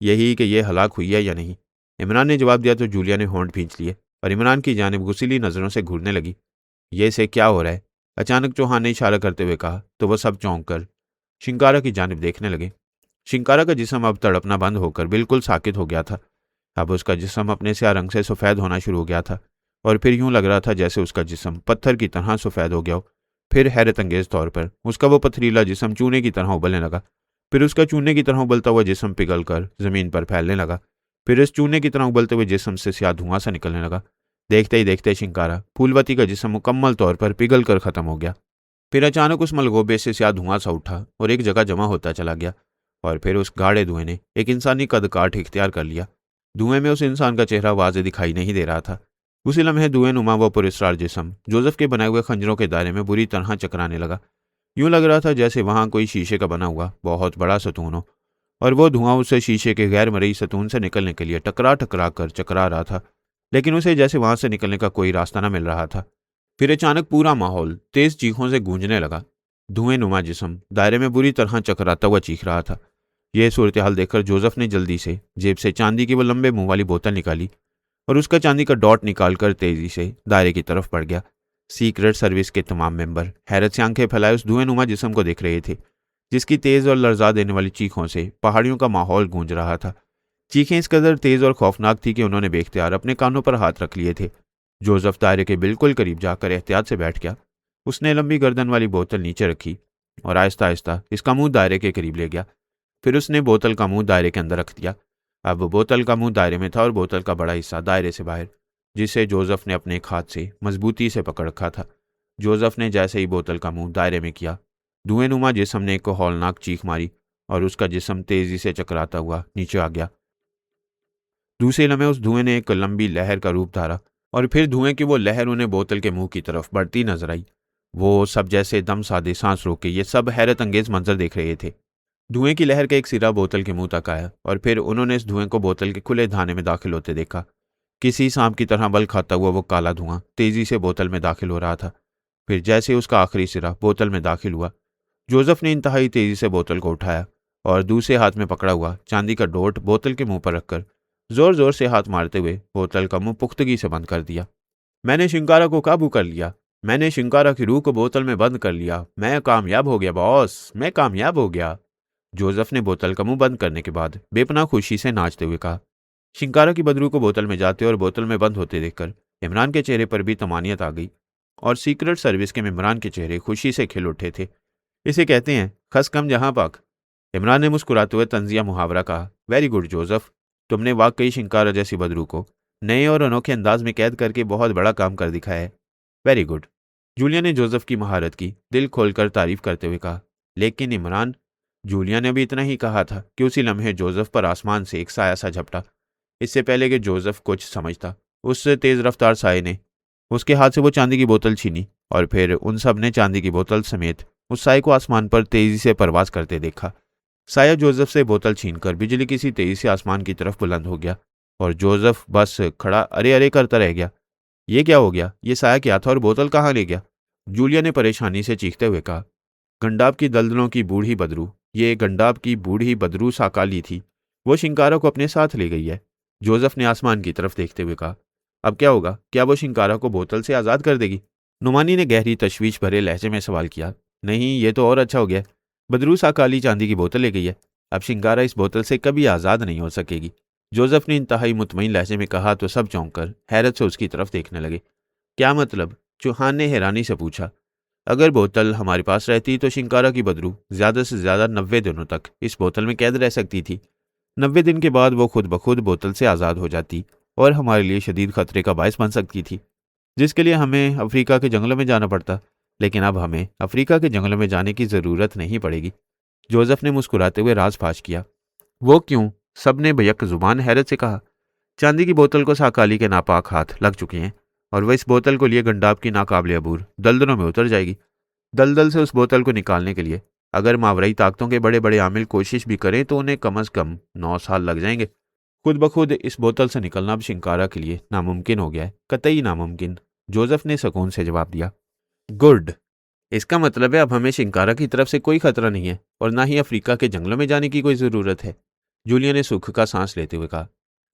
यही कि यह हलाक हुई है या नहीं। इमरान ने जवाब दिया तो जूलिया ने होंठ भींच लिए और इमरान की जानिब गुस्सीली नजरों से घूरने लगी। ये से क्या हो रहा है? अचानक चौहान ने इशारा करते हुए कहा तो वह सब चौंक कर शिंकारा की जानिब देखने लगे। शिंकारा का जिस्म अब तड़पना बंद होकर बिल्कुल साकित हो गया था। अब उसका जिस्म अपने स्याह रंग से सफ़ेद होना शुरू हो गया था और फिर यूं लग रहा था जैसे उसका जिस्म पत्थर की तरह सफ़ेद हो गया हो। फिर हैरत अंगेज तौर पर उसका वो पथरीला जिस्म चूने की तरह उबलने लगा। फिर उसका चूने की तरह उबलता हुआ जिस्म पिघल कर जमीन पर फैलने लगा। फिर इस चूने की तरह उबलते हुए जिस्म से स्याह धुआं सा निकलने लगा। देखते ही देखते शिंकारा फूलवती का जिस्म मुकम्मल तौर पर पिघल कर खत्म हो गया। फिर अचानक उस मलगोबे से स्याह धुआं सा उठा और एक जगह जमा होता चला गया और फिर उस गाढ़े धुएं ने एक इंसानी कद काठ इख्तियार कर लिया। धुएं में उस इंसान का चेहरा वाज़े दिखाई नहीं दे रहा था। उसी लम्हे धुएं नुमा व पुरस्कार जिस्म जोसेफ के बनाए हुए खंजरों के दायरे में बुरी तरह चकराने लगा। यूं लग रहा था जैसे वहां कोई शीशे का बना हुआ बहुत बड़ा सतून हो और वो धुआं उससे शीशे के गैर मरई सतून से निकलने के लिए टकरा टकरा कर चकरा रहा था, लेकिन उसे जैसे वहां से निकलने का कोई रास्ता न मिल रहा था। फिर अचानक पूरा माहौल तेज चीखों से गूंजने लगा। धुएं नुमा जिस्म दायरे में बुरी तरह चकराता हुआ चीख रहा था। यह सूरत हाल देखकर जोसेफ ने जल्दी से जेब से चांदी की वो लंबे मुंह वाली बोतल निकाली और उसका चांदी का डॉट निकालकर तेजी से दायरे की तरफ बढ़ गया। सीक्रेट सर्विस के तमाम मेंबर हैरत से आंखें फैलाए उस धुएं नुमा जिस्म को देख रहे थे, जिसकी तेज और लर्जा देने वाली चीखों से पहाड़ियों का माहौल गूंज रहा था। चीखें इस कदर तेज और खौफनाक थी कि उन्होंने बेख्तियार अपने कानों पर हाथ रख लिए थे। जोसेफ दायरे के बिल्कुल करीब जाकर एहतियात से बैठ गया। उसने लंबी गर्दन वाली बोतल नीचे रखी और आहिस्ता आहिस्ता इसका मुंह दायरे के करीब ले गया। फिर उसने बोतल का मुंह दायरे के अंदर रख दिया। अब बोतल का मुंह दायरे में था और बोतल का बड़ा हिस्सा दायरे से बाहर, जिसे जोसेफ ने अपने एक हाथ से मजबूती से पकड़ रखा था। जोसेफ ने जैसे ही बोतल का मुंह दायरे में किया, धुएं नुमा जिस्म ने एक हौलनाक चीख मारी और उसका जिस्म तेजी से चकराता हुआ नीचे आ गया। दूसरे लम्हे उस धुएं ने एक लंबी लहर का रूप धारा और फिर धुएं की वो लहर उन्हें बोतल के मुंह की तरफ बढ़ती नजर आई। वो सब जैसे दम साधे सांस रोके ये सब हैरत अंगेज मंजर देख रहे थे। धुएं की लहर का एक सिरा बोतल के मुंह तक आया और फिर उन्होंने इस धुएं को बोतल के खुले धाने में दाखिल होते देखा। किसी सांप की तरह बल खाता हुआ वो काला धुआं तेजी से बोतल में दाखिल हो रहा था। फिर जैसे उसका आखिरी सिरा बोतल में दाखिल हुआ, जोसेफ ने इंतहाई तेजी से बोतल को उठाया और दूसरे हाथ में पकड़ा हुआ चांदी का डोट बोतल के मुंह पर रखकर जोर जोर से हाथ मारते हुए बोतल का मुंह पुख्तगी से बंद कर दिया। मैंने शिंकारा को काबू कर लिया। मैंने शिंकारा की रूह को बोतल में बंद कर लिया। मैं कामयाब हो गया बॉस, मैं कामयाब हो गया। जोसेफ ने बोतल का मुंह बंद करने के बाद बेपनाह खुशी से नाचते हुए कहा। शिंकारा की बदबू को बोतल में जाते और बोतल में बंद होते देखकर इमरान के चेहरे पर भी तमानियत आ गई और सीक्रेट सर्विस के मेम्बरान के चेहरे खुशी से खिल उठे थे। इसे कहते हैं खस कम जहां पाक। इमरान ने मुस्कुराते हुए तंजिया मुहावरा कहा। वेरी गुड जोसेफ, तुमने वाकई शिंकारा जैसी बदरू को नए और अनोखे अंदाज में कैद करके बहुत बड़ा काम कर दिखाया है। Very good. जूलिया ने जोसेफ की महारत की दिल खोलकर तारीफ करते हुए कहा। लेकिन इमरान, जूलिया ने भी इतना ही कहा था कि उसी लम्हे जोसेफ पर आसमान से एक साया सा झपटा। इससे पहले कि जोसेफ कुछ समझता, उस तेज रफ्तार साये ने उसके हाथ से वो चांदी की बोतल छीनी और फिर उन सब ने चांदी की बोतल समेत उस साये को आसमान पर तेजी से परवास करते देखा। साया जोसेफ से बोतल छीनकर बिजली की सी तेजी से आसमान की तरफ बुलंद हो गया और जोसेफ बस खड़ा अरे अरे करता रह गया। ये क्या हो गया? ये साया क्या था और बोतल कहाँ ले गया? जूलिया ने परेशानी से चीखते हुए कहा। गंडाब की दलदलों की बूढ़ी बदरू, ये गंडाब की बूढ़ी बदरू साकाली थी। वो शिंकारा को अपने साथ ले गई है। जोसेफ ने आसमान की तरफ देखते हुए कहा। अब क्या होगा? क्या वो शिंकारा को बोतल से आज़ाद कर देगी? नुमानी ने गहरी तशवीश भरे लहजे में सवाल किया। नहीं, ये तो और अच्छा हो गया। बदरू साकाली चांदी की बोतल ले गई है। अब शिंकारा इस बोतल से कभी आज़ाद नहीं हो सकेगी। जोसेफ ने इंतहाई मुतमईन लहजे में कहा तो सब चौंक कर हैरत से उसकी तरफ देखने लगे। क्या मतलब? चौहान ने हैरानी से पूछा। अगर बोतल हमारे पास रहती तो शिंकारा की बदरू ज्यादा से ज्यादा 90 दिनों तक इस बोतल में कैद रह सकती थी। 90 दिन के बाद वो खुद ब खुद बोतल से आज़ाद हो जाती और हमारे लिए शदीद खतरे का बायस बन सकती थी, जिसके लिए हमें अफ्रीका के जंगलों में जाना पड़ता। लेकिन अब हमें अफ्रीका के जंगलों में जाने की ज़रूरत नहीं पड़ेगी। जोसेफ ने मुस्कुराते हुए राज फाश किया। वो क्यों? सब ने बेयक जुबान हैरत से कहा। चांदी की बोतल को साकाली के नापाक हाथ लग चुके हैं और वह इस बोतल को लिए गंडाब की नाकाबिले अबूर दलदलों में उतर जाएगी। दलदल से उस बोतल को निकालने के लिए अगर मावराई ताकतों के बड़े बड़े आमिल कोशिश भी करें तो उन्हें कम से कम 9 साल लग जाएंगे। खुद ब खुद इस बोतल से निकलना अब शिंकारा के लिए नामुमकिन हो गया है, कतई नामुमकिन। जोसेफ ने सुकून से जवाब दिया। गुड। इसका मतलब है अब हमें शिंकारा की तरफ से कोई खतरा नहीं है और ना ही अफ्रीका के जंगलों में जाने की कोई ज़रूरत है। जूलिया ने सुख का सांस लेते हुए कहा।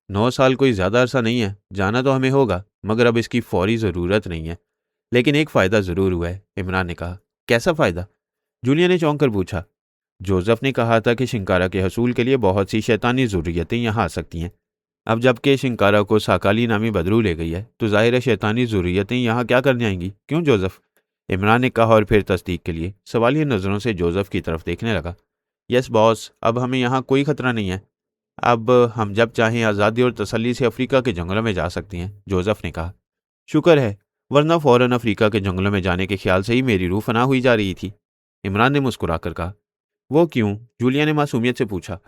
9 साल कोई ज़्यादा अरसा नहीं है। जाना तो हमें होगा, मगर अब इसकी फौरी ज़रूरत नहीं है। लेकिन एक फ़ायदा ज़रूर हुआ है, इमरान ने कहा। कैसा फ़ायदा? जूलिया ने चौंक कर पूछा। जोसेफ ने कहा था कि शिंकारा के हसूल के लिए बहुत सी शैतानी ज़रूरियतें यहाँ आ सकती हैं। अब जबकि शिंकारा को साकाली नामी बदरू ले गई है तो जाहिर है शैतानी ज़रूरियतें यहाँ क्या करने आएंगी, क्यों जोसेफ? इमरान ने कहा और फिर तस्दीक के लिए सवालिया नज़रों से जोसेफ की तरफ देखने लगा। यस बॉस, अब हमें यहाँ कोई खतरा नहीं है। अब हम जब चाहें आज़ादी और तसल्ली से अफ्रीका के जंगलों में जा सकती हैं, जोसेफ ने कहा। शुक्र है, वरना फ़ौरन अफ्रीका के जंगलों में जाने के ख्याल से ही मेरी रूह फना हुई जा रही थी। इमरान ने मुस्कुराकर कहा। वो क्यों? जूलिया ने मासूमियत से पूछा।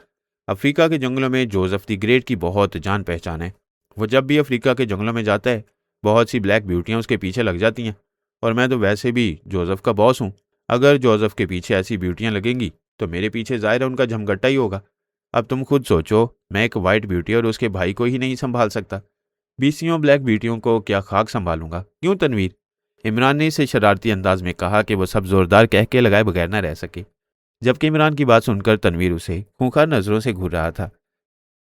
अफ्रीका के जंगलों में जोसेफ द ग्रेट की बहुत जान पहचान है। वो जब भी अफ्रीका के जंगलों में जाता है बहुत सी ब्लैक ब्यूटियाँ उसके पीछे लग जाती हैं और मैं तो वैसे भी जोसेफ का बॉस हूँ। अगर जोसेफ के पीछे ऐसी ब्यूटियाँ लगेंगी तो मेरे पीछे ज़ाहिर है उनका झमघट्टा ही होगा। अब तुम खुद सोचो, मैं एक वाइट ब्यूटी और उसके भाई को ही नहीं संभाल सकता, बीसियों ब्लैक ब्यूटियों को क्या खाक संभालूंगा, क्यों तनवीर? इमरान ने इसे शरारती अंदाज में कहा कि वो सब जोरदार कह के लगाए बगैर न रह सके। जबकि इमरान की बात सुनकर तनवीर उसे खूंखार नज़रों से घूर रहा था।